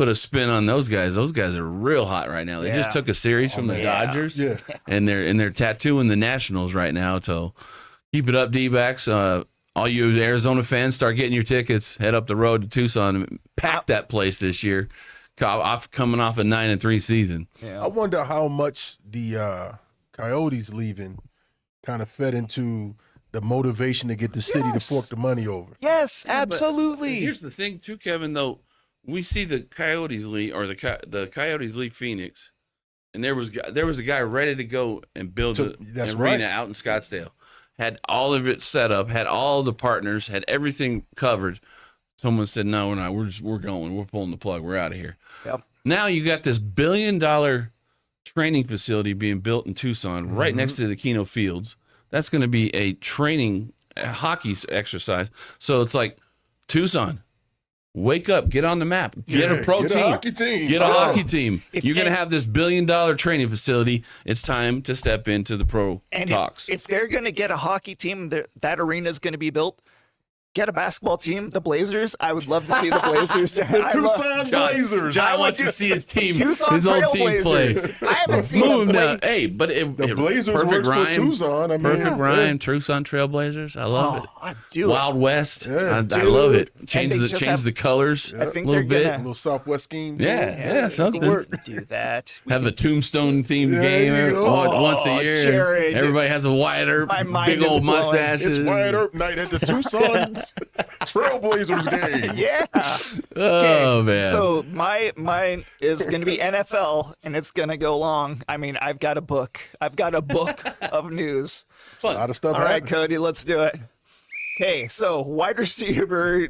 a spin on those guys. Those guys are real hot right now. They just took a series from the Dodgers, and they're tattooing the Nationals right now. So keep it up, D-backs. All you Arizona fans, start getting your tickets. Head up the road to Tucson and pack that place this year. Coming off a 9-3 season. I wonder how much the Coyotes leaving kind of fed into the motivation to get the city to fork the money over. Yes, absolutely. Here's the thing, too, Kevin. Though we see the Coyotes leave, or the Coyotes leave Phoenix, and there was a guy ready to go and build an arena out in Scottsdale. Had all of it set up, had all the partners, had everything covered. Someone said, "No, we're not. We're going. We're pulling the plug. We're out of here." Yep. Now you got this $1 billion training facility being built in Tucson, right next to the Keno Fields. That's going to be a hockey exercise. So it's like, Tucson, wake up, get on the map, get a pro team, get a hockey team. You're going to have this $1 billion training facility. It's time to step into the pro talks. If they're going to get a hockey team, that arena is going to be built. Get a basketball team, the Blazers. I would love to see the Blazers. Tucson Blazers. John wants to see his team, Tucson his old team play. I haven't seen them play. Hey, but the Blazers works for Tucson. I mean, perfect rhyme. Tucson Trailblazers. I love it. I do. Wild West. Yeah. I love it. Change the colors I think a little bit. a little Southwest scheme. Yeah, something. Do that. Have a tombstone themed game once a year. Jared, everybody has a Wyatt Earp, big old mustaches. It's Wyatt Earp night at the Tucson Trailblazers game. Yeah. Oh man. So mine is going to be NFL, and it's going to go long. I mean, I've got a book of news. A lot of stuff. All right, Cody, let's do it. Okay, so wide receiver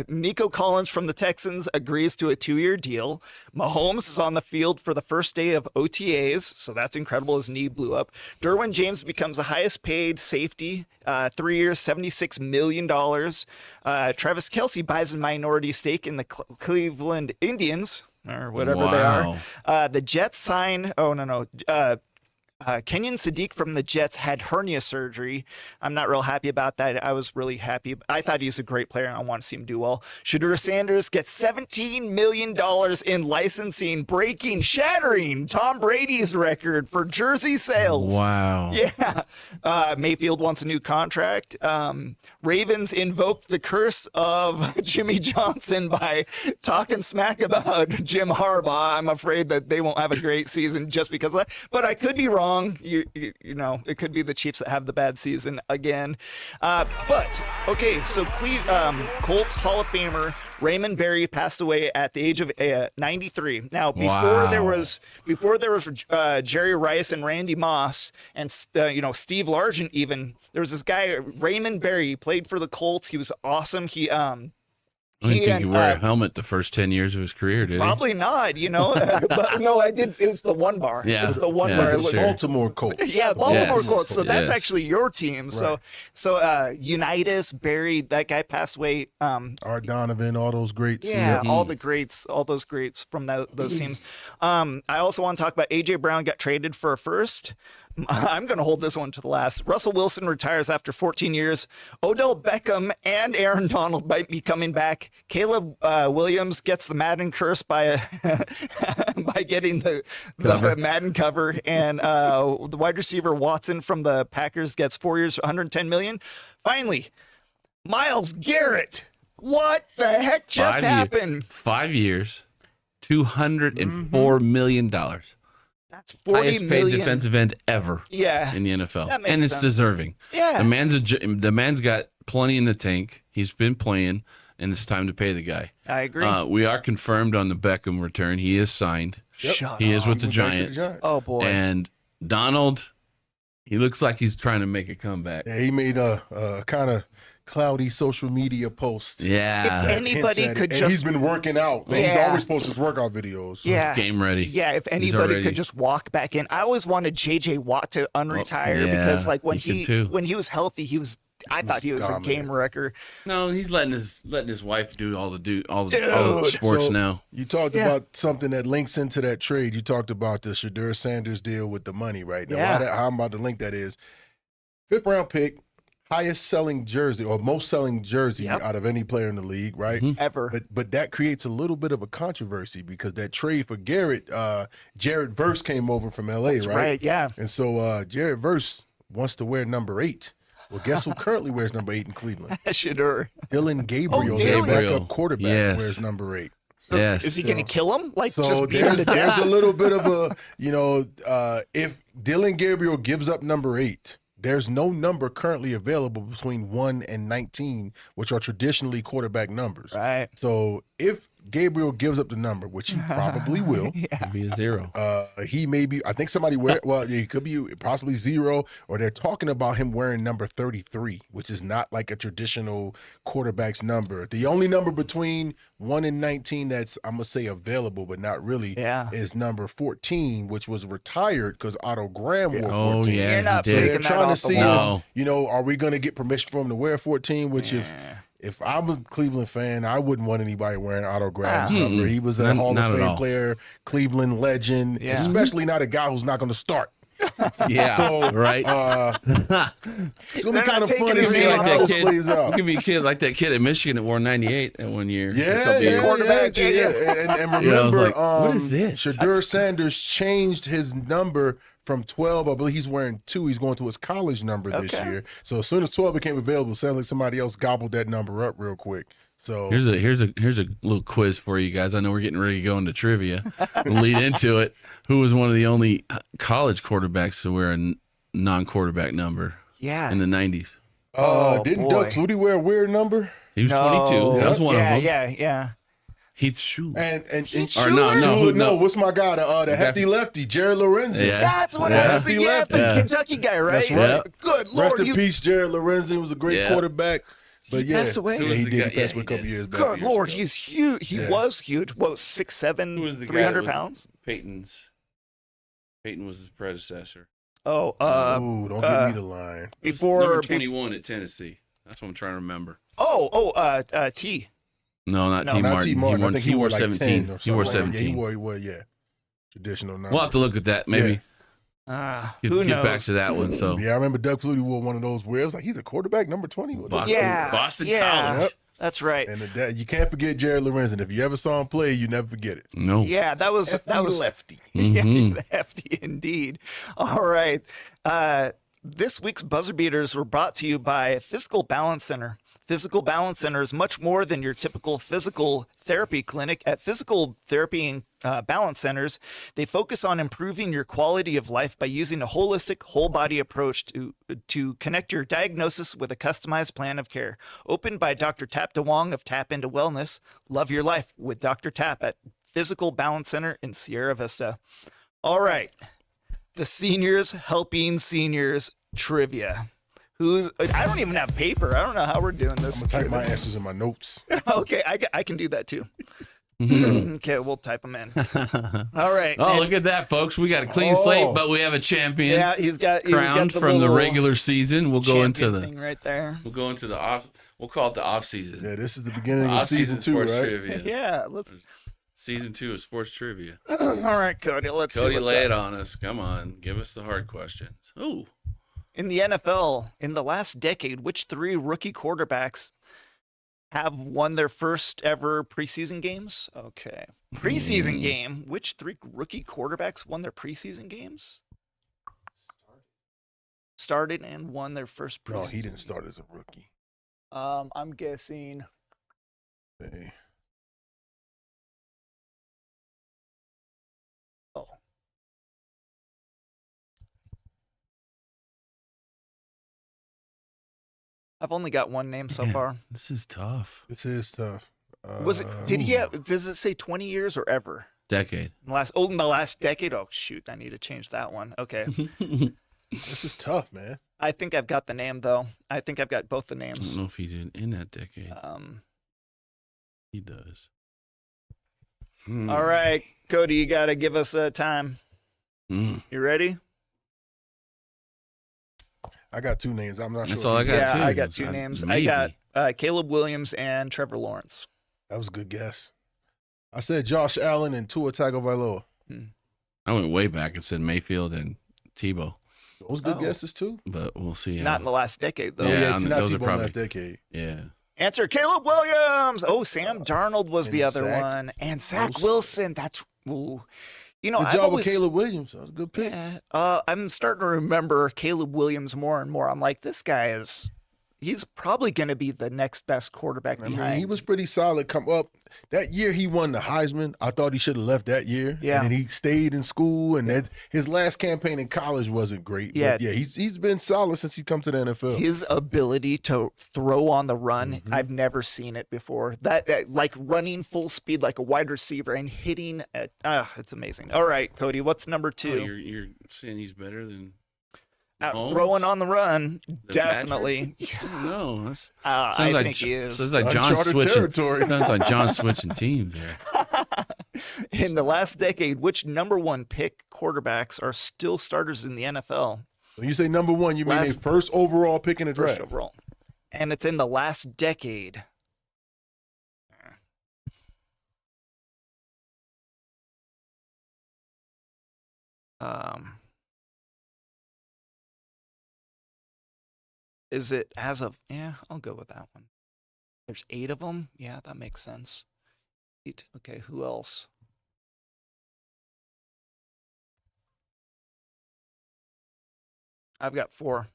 Nico Collins from the Texans agrees to a 2-year deal. Mahomes is on the field for the first day of OTAs, so that's incredible. His knee blew up. Derwin James becomes the highest paid safety, 3 years, $76 million. Travis Kelce buys a minority stake in the Cleveland Indians, or whatever they are. The Jets sign, Kenyon Sadiq from the Jets had hernia surgery. I'm not real happy about that. I was really happy. I thought he's a great player, and I want to see him do well. Shedeur Sanders gets $17 million in licensing, shattering Tom Brady's record for jersey sales. Wow. Yeah. Mayfield wants a new contract. Ravens invoked the curse of Jimmy Johnson by talking smack about Jim Harbaugh. I'm afraid that they won't have a great season just because of that, but I could be wrong. You know, it could be the Chiefs that have the bad season again. But okay, so Colts Hall of Famer Raymond Berry passed away at the age of 93. Now, before there was Jerry Rice and Randy Moss and Steve Largent, even there was this guy Raymond Berry. He played for the Colts. He was awesome. I didn't think he wore a helmet the first 10 years of his career, did he? Probably not, but no, I did. It was the one bar. Yeah. It's the one bar. Sure. Baltimore Colts. Yeah, Baltimore Colts. So that's Yes. actually your team. Right. So Unitas, Barry, that guy passed away. Art Donovan, all those greats. Yeah, all those greats from those teams. I also want to talk about A.J. Brown got traded for a first. I'm going to hold this one to the last. Russell Wilson retires after 14 years. Odell Beckham and Aaron Donald might be coming back. Caleb Williams gets the Madden curse by getting the Madden cover. And the wide receiver Watson from the Packers gets 4 years, $110 million. Finally, Myles Garrett. What the heck just happened? 5 years, $204 million. That's 40 Highest paid million. defensive end ever Yeah. in the NFL. That makes And it's sense. deserving. Yeah. The man's got plenty in the tank. He's been playing, and it's time to pay the guy. I agree. We are confirmed on the Beckham return. He is signed. Shut He up. is with the Went back to Giants. Oh, boy. And Donald, he looks like he's trying to make a comeback. Yeah, he made a kind of cloudy social media post. Yeah. If anybody Hints at could it. And just he's been working out. He's Yeah. always posting his workout videos. yeah. Game ready. Yeah, if He's anybody already- could just walk back in. I always wanted JJ Watt to unretire yeah, because like when he could too. when he was healthy, I thought he was a dominant. game wrecker. No, he's letting his wife do all the Dude. sports So, now. You talked Yeah. about something that links into that trade. You talked about the Shadur Sanders deal with the money, right? Now, Yeah. how I'm about to link that is 5th round pick, highest selling jersey or most selling jersey Yep. out of any player in the league, right? Ever. But that creates a little bit of a controversy because that trade for Garrett, Jared Verse came over from LA, That's right? right, yeah. And so Jared Verse wants to wear number 8. Well, guess who currently wears number 8 in Cleveland? Shadur. Dylan Gabriel, their Dylan. backup quarterback, Yes. wears number 8. Yes. Is he going to kill him? Like So just beat him to there's death? a little bit of a, if Dylan Gabriel gives up number 8, there's no number currently available between 1 and 19, which are traditionally quarterback numbers. Right. So if Gabriel gives up the number, which he probably will, Could be a 0. he may be, I think somebody he could be possibly 0, or they're talking about him wearing number 33, which is not like a traditional quarterback's number. The only number between 1 and 19 that's, I'm going to say available, but not really, Yeah. is number 14, which was retired because Otto Graham wore 14. Oh, yeah. You're not he So did. they're taking that trying to off the see wall. if, are we going to get permission for him to wear 14, which if I was a Cleveland fan, I wouldn't want anybody wearing Otto Graham's number. He was a Hall Not of at Fame all. player, Cleveland legend, Yeah. especially not a guy who's not going to start. Yeah. So, right. It's going to They're be kind not of taking fun it to see seriously. how Like that this kid. plays You out. could be a kid like that kid at Michigan that wore 98 at one year. a couple years. Quarterback, yeah. And remember, You know, I was like, what is this? Shadur Sanders changed his number from 12. I believe he's wearing 2. He's going to his college number this Okay. year. So as soon as 12 became available, it sounds like somebody else gobbled that number up real quick. So Here's a little quiz for you guys. I know we're getting ready to go into trivia. We'll lead into it. Who was one of the only college quarterbacks to wear a non-quarterback number Yeah. in the 90s? didn't boy. Doug Flutie wear a weird number? He was 22. That was one yeah, of them. Yeah. Heath Schuler. And Or no. what's my guy? The hefty lefty, Jared Lorenzen. Yeah. That's what Yeah. I was thinking. Yeah, the Yeah. Kentucky guy, right? That's right. Good Lord. Rest in peace, Jared Lorenzen was a great Yeah. quarterback. But yeah, passed away? Yeah, Who was he the did. guy? He passed Yeah, away a couple he years back. Good years Lord, ago. he's huge. He Yeah. was huge. What, 6'7", Who was the guy 300 that was pounds? Peyton was his predecessor. Oh, Ooh, don't give me the line. before Number 21 at Tennessee. That's what I'm trying to remember. T. No, not No, T. not Martin. T. Martin. I He think wore like 17. 10 or He wore something like that. 17. Yeah, he wore traditional number. We'll have to look at that. Maybe Who get knows? back to that one. So Yeah, I remember Doug Flutie wore one of those where it was like he's a quarterback, number 20. Boston College. That's right. And you can't forget Jared Lorenzen. If you ever saw him play, you never forget it. No. Yeah, that was lefty. Yeah, hefty indeed. All right. This week's buzzer beaters were brought to you by Fyzical Balance Center. Fyzical Balance Center is much more than your typical physical therapy clinic. At Physical Therapy and Balance Centers, they focus on improving your quality of life by using a holistic, whole-body approach to connect your diagnosis with a customized plan of care. Opened by Dr. Tap DeWong of Tap Into Wellness. Love your life with Dr. Tap at Fyzical Balance Center in Sierra Vista. All right. The Seniors Helping Seniors Trivia. I don't even have paper. I don't know how we're doing this. I'm going to type my answers in my notes. Okay, I can do that too. Okay, we'll type them in. All right. Oh, and- look at that, folks. We got a clean slate, but we have a champion Yeah, he's got crowned from the little regular season. We'll go into champion thing right there. the off. We'll call it the off season. Yeah, this is the beginning of Off-season season 2, sports right? trivia. Yeah, let's. Season 2 of sports trivia. All right, Cody. Let's Cody, see what's lay up. it on us. Come on, give us the hard questions. Ooh, In the NFL, in the last decade, which 3 rookie quarterbacks have won their first ever preseason games? Okay. Preseason game. Which 3 rookie quarterbacks won their preseason games? Started and won their first preseason. No, he didn't start as a rookie. I'm guessing. Hey. I've only got one name so far. This is tough. This is tough. Was it? Did he have? Does it say 20 years or ever? Decade. In the last decade. Oh shoot! I need to change that one. Okay. This is tough, man. I think I've got the name though. I think I've got both the I names. don't know if he's in that decade. He does. All right, Cody, you got to give us a time. You ready? I got two names. I'm not That's sure. all I got. Yeah, too. I got two names. Maybe. I got Caleb Williams and Trevor Lawrence. That was a good guess. I said Josh Allen and Tua Tagovailoa. I went way back and said Mayfield and Tebow, Those good guesses too. but we'll see. Not in the last decade though. Yeah, it's on- not those are Tebow probably- last decade. Yeah. Answer Caleb Williams. Oh, Sam Darnold was And the other Zach one, and Zach Wilson. Wilson. That's ooh. You know, Good I've job always, with Caleb Williams. That was a good pick. Yeah, I'm starting to remember Caleb Williams more and more. I'm like, this guy he's probably going to be the next best quarterback I behind. mean, he was pretty solid. Come up that year, he won the Heisman. I thought he should have left that year. Yeah. and then he stayed in school. And his last campaign in college wasn't great. Yeah. but yeah, he's been solid since he come to the NFL. His ability to throw on the run, I've never seen it before. That like running full speed like a wide receiver and hitting. It's amazing. All right, Cody, what's number Oh, two? you're saying he's better than Out Mahomes? throwing on the run, The definitely. No, that's I sounds think he is. Sounds like John Uncharted switching. territory. Sounds like John switching teams there. In the last decade, which number one pick quarterbacks are still starters in the NFL? When you say number one, you mean a Last- first overall pick in the First draft. overall. And it's in the last decade. Is it as of, yeah, I'll go with that one. There's 8 of them. Yeah, that makes sense. 8. Okay, who else? I've got 4.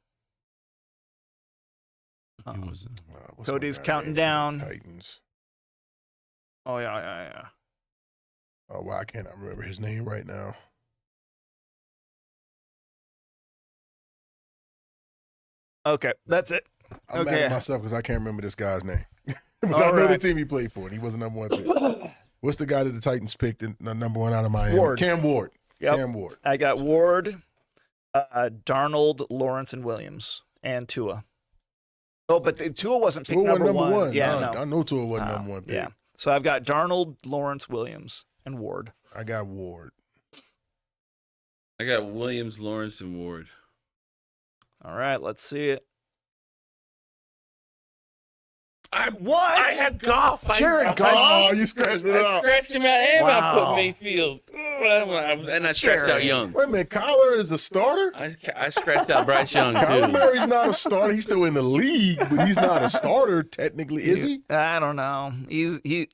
He wasn't. What's my Cody's guy counting name? down. Titans. Oh, yeah. Oh, wow, I cannot remember his name right now. Okay, that's it. I'm mad Okay. at myself because I can't remember this guy's name. But All I know the right. team he played for, and he was the number one pick. What's the guy that the Titans picked, the number one out of Miami? Ward. Cam Ward. Yep. Cam Ward. I got Ward, Darnold, Lawrence, and Williams, and Tua. Oh, but Tua wasn't picked Tua wasn't number one. one. Yeah, No, no. I know Tua wasn't number one pick. Yeah. So I've got Darnold, Lawrence, Williams, and Ward. I got Ward. I got Williams, Lawrence, and Ward. All right, let's see it. What? I had Goff. Jared Goff? Oh, you scratched it I out. scratched him out and I Wow. put Mayfield. And I scratched out Jared. Young. Wait a minute, Kyler is a starter? I scratched out Bryce Young, Kyler too. Murray's not a starter. He's still in the league, but he's not a starter technically, is he? I don't know.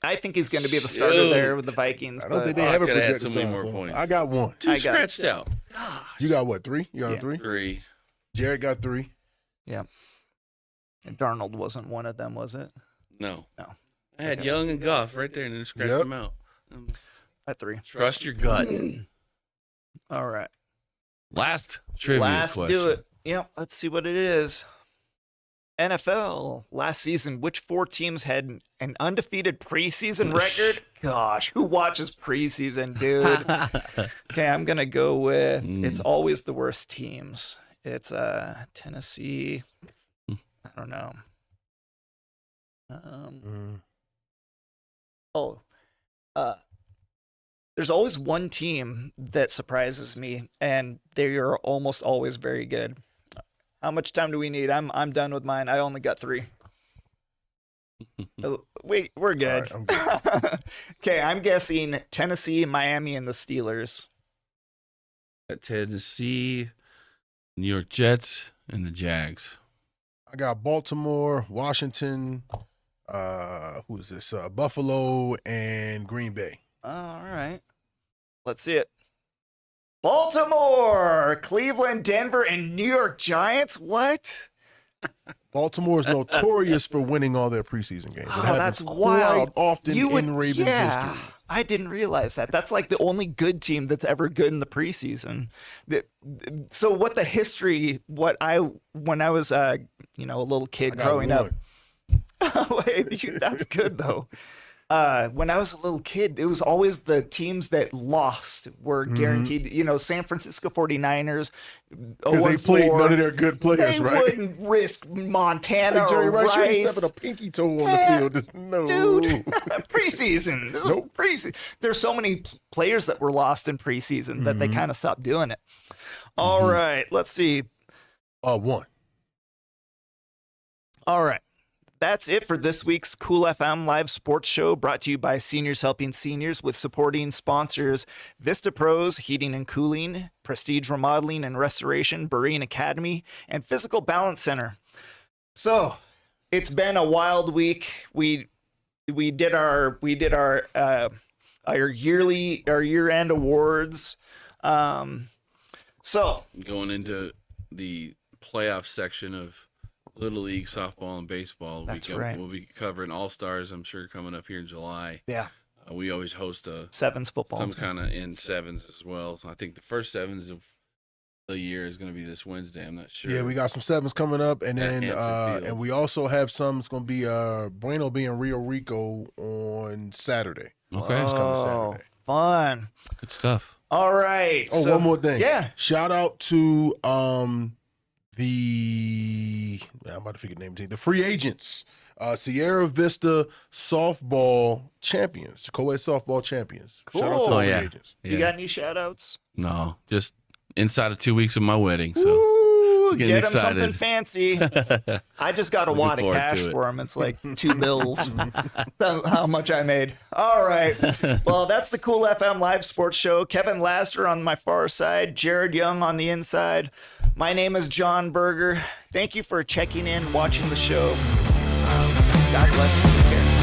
I think he's going to be the starter Shoot. there with the Vikings. I don't but think they I have a coulda had projected so many starter, more so points. I got one. Two I got- scratched out. You got what, 3? You got Yeah. a 3? 3. Jared got 3. yeah. And Darnold wasn't one of them, was it? No. No. I had Young and Goff right there and then scratched Yep. them out. At 3. Trust your gut. All right. Last trivia Last question. do it. Yep. Let's see what it is. NFL last season, which 4 teams had an undefeated preseason record? Gosh, who watches preseason, dude? Okay, I'm gonna go with it's always the worst teams. It's Tennessee. I don't know. There's always one team that surprises me, and they are almost always very good. How much time do we need? I'm done with mine. I only got 3. Wait, we're good. All right, I'm good. Okay, I'm guessing Tennessee, Miami, and the Steelers. At Tennessee, New York Jets, and the Jags. I got Baltimore, Washington, who is this? Buffalo and Green Bay. All right. Let's see it. Baltimore, Cleveland, Denver, and New York Giants? What? Baltimore is notorious for winning all their preseason games. It Oh, happens that's quite wild. often in Ravens history. I didn't realize that. That's like the only good team that's ever good in the preseason. So what the history? When I was a little kid growing up. Wait, that's good though. When I was a little kid, it was always the teams that lost were guaranteed. San Francisco 49ers. Because they played none of their good players, They right? wouldn't risk Montana Jerry or Rice, you ain't Rice. stepping a pinky toe on the field. No. Dude, preseason. This is Nope. preseason. There's so many players that were lost in preseason that they kind of stopped doing it. All right, let's see. One. All right. That's it for this week's Cool FM live sports show, brought to you by Seniors Helping Seniors, with supporting sponsors Vista Pros Heating and Cooling, Prestige Remodeling and Restoration, Berean Academy, and Fyzical Balance Center. So it's been a wild week. We did our year-end awards. So Going into the playoff section of Little League softball and baseball. That's right. We'll be covering All-Stars, I'm sure, coming up here in July. yeah, We always host sevens football. some kind of in sevens as well. So I think the first sevens of the year is going to be this Wednesday. I'm not sure. Yeah, we got some sevens coming up, and At then Hampton Field. and we also have some. It's going to be Bueno being Rio Rico on Saturday. Okay. It's coming Oh, Saturday. fun. Good stuff. All right. Oh, so, one more thing. Yeah. Shout out to I'm about to forget the name of the team. The free agents. Sierra Vista softball champions. Co-ed softball champions. Shout out to Cool. the Oh, free yeah. agents. You got any shout outs? No, just inside of 2 weeks of my wedding. So Ooh, getting get him excited. something fancy. I just got a Looking wad of forward cash to it. for him. It's like 2 bills. That's how much I made. All right. Well, that's the Cool FM live sports show. Kevin Lassiter on my far side, Jared Young on the inside. My name is Jon Berger. Thank you for checking in, watching the show. God bless and take care.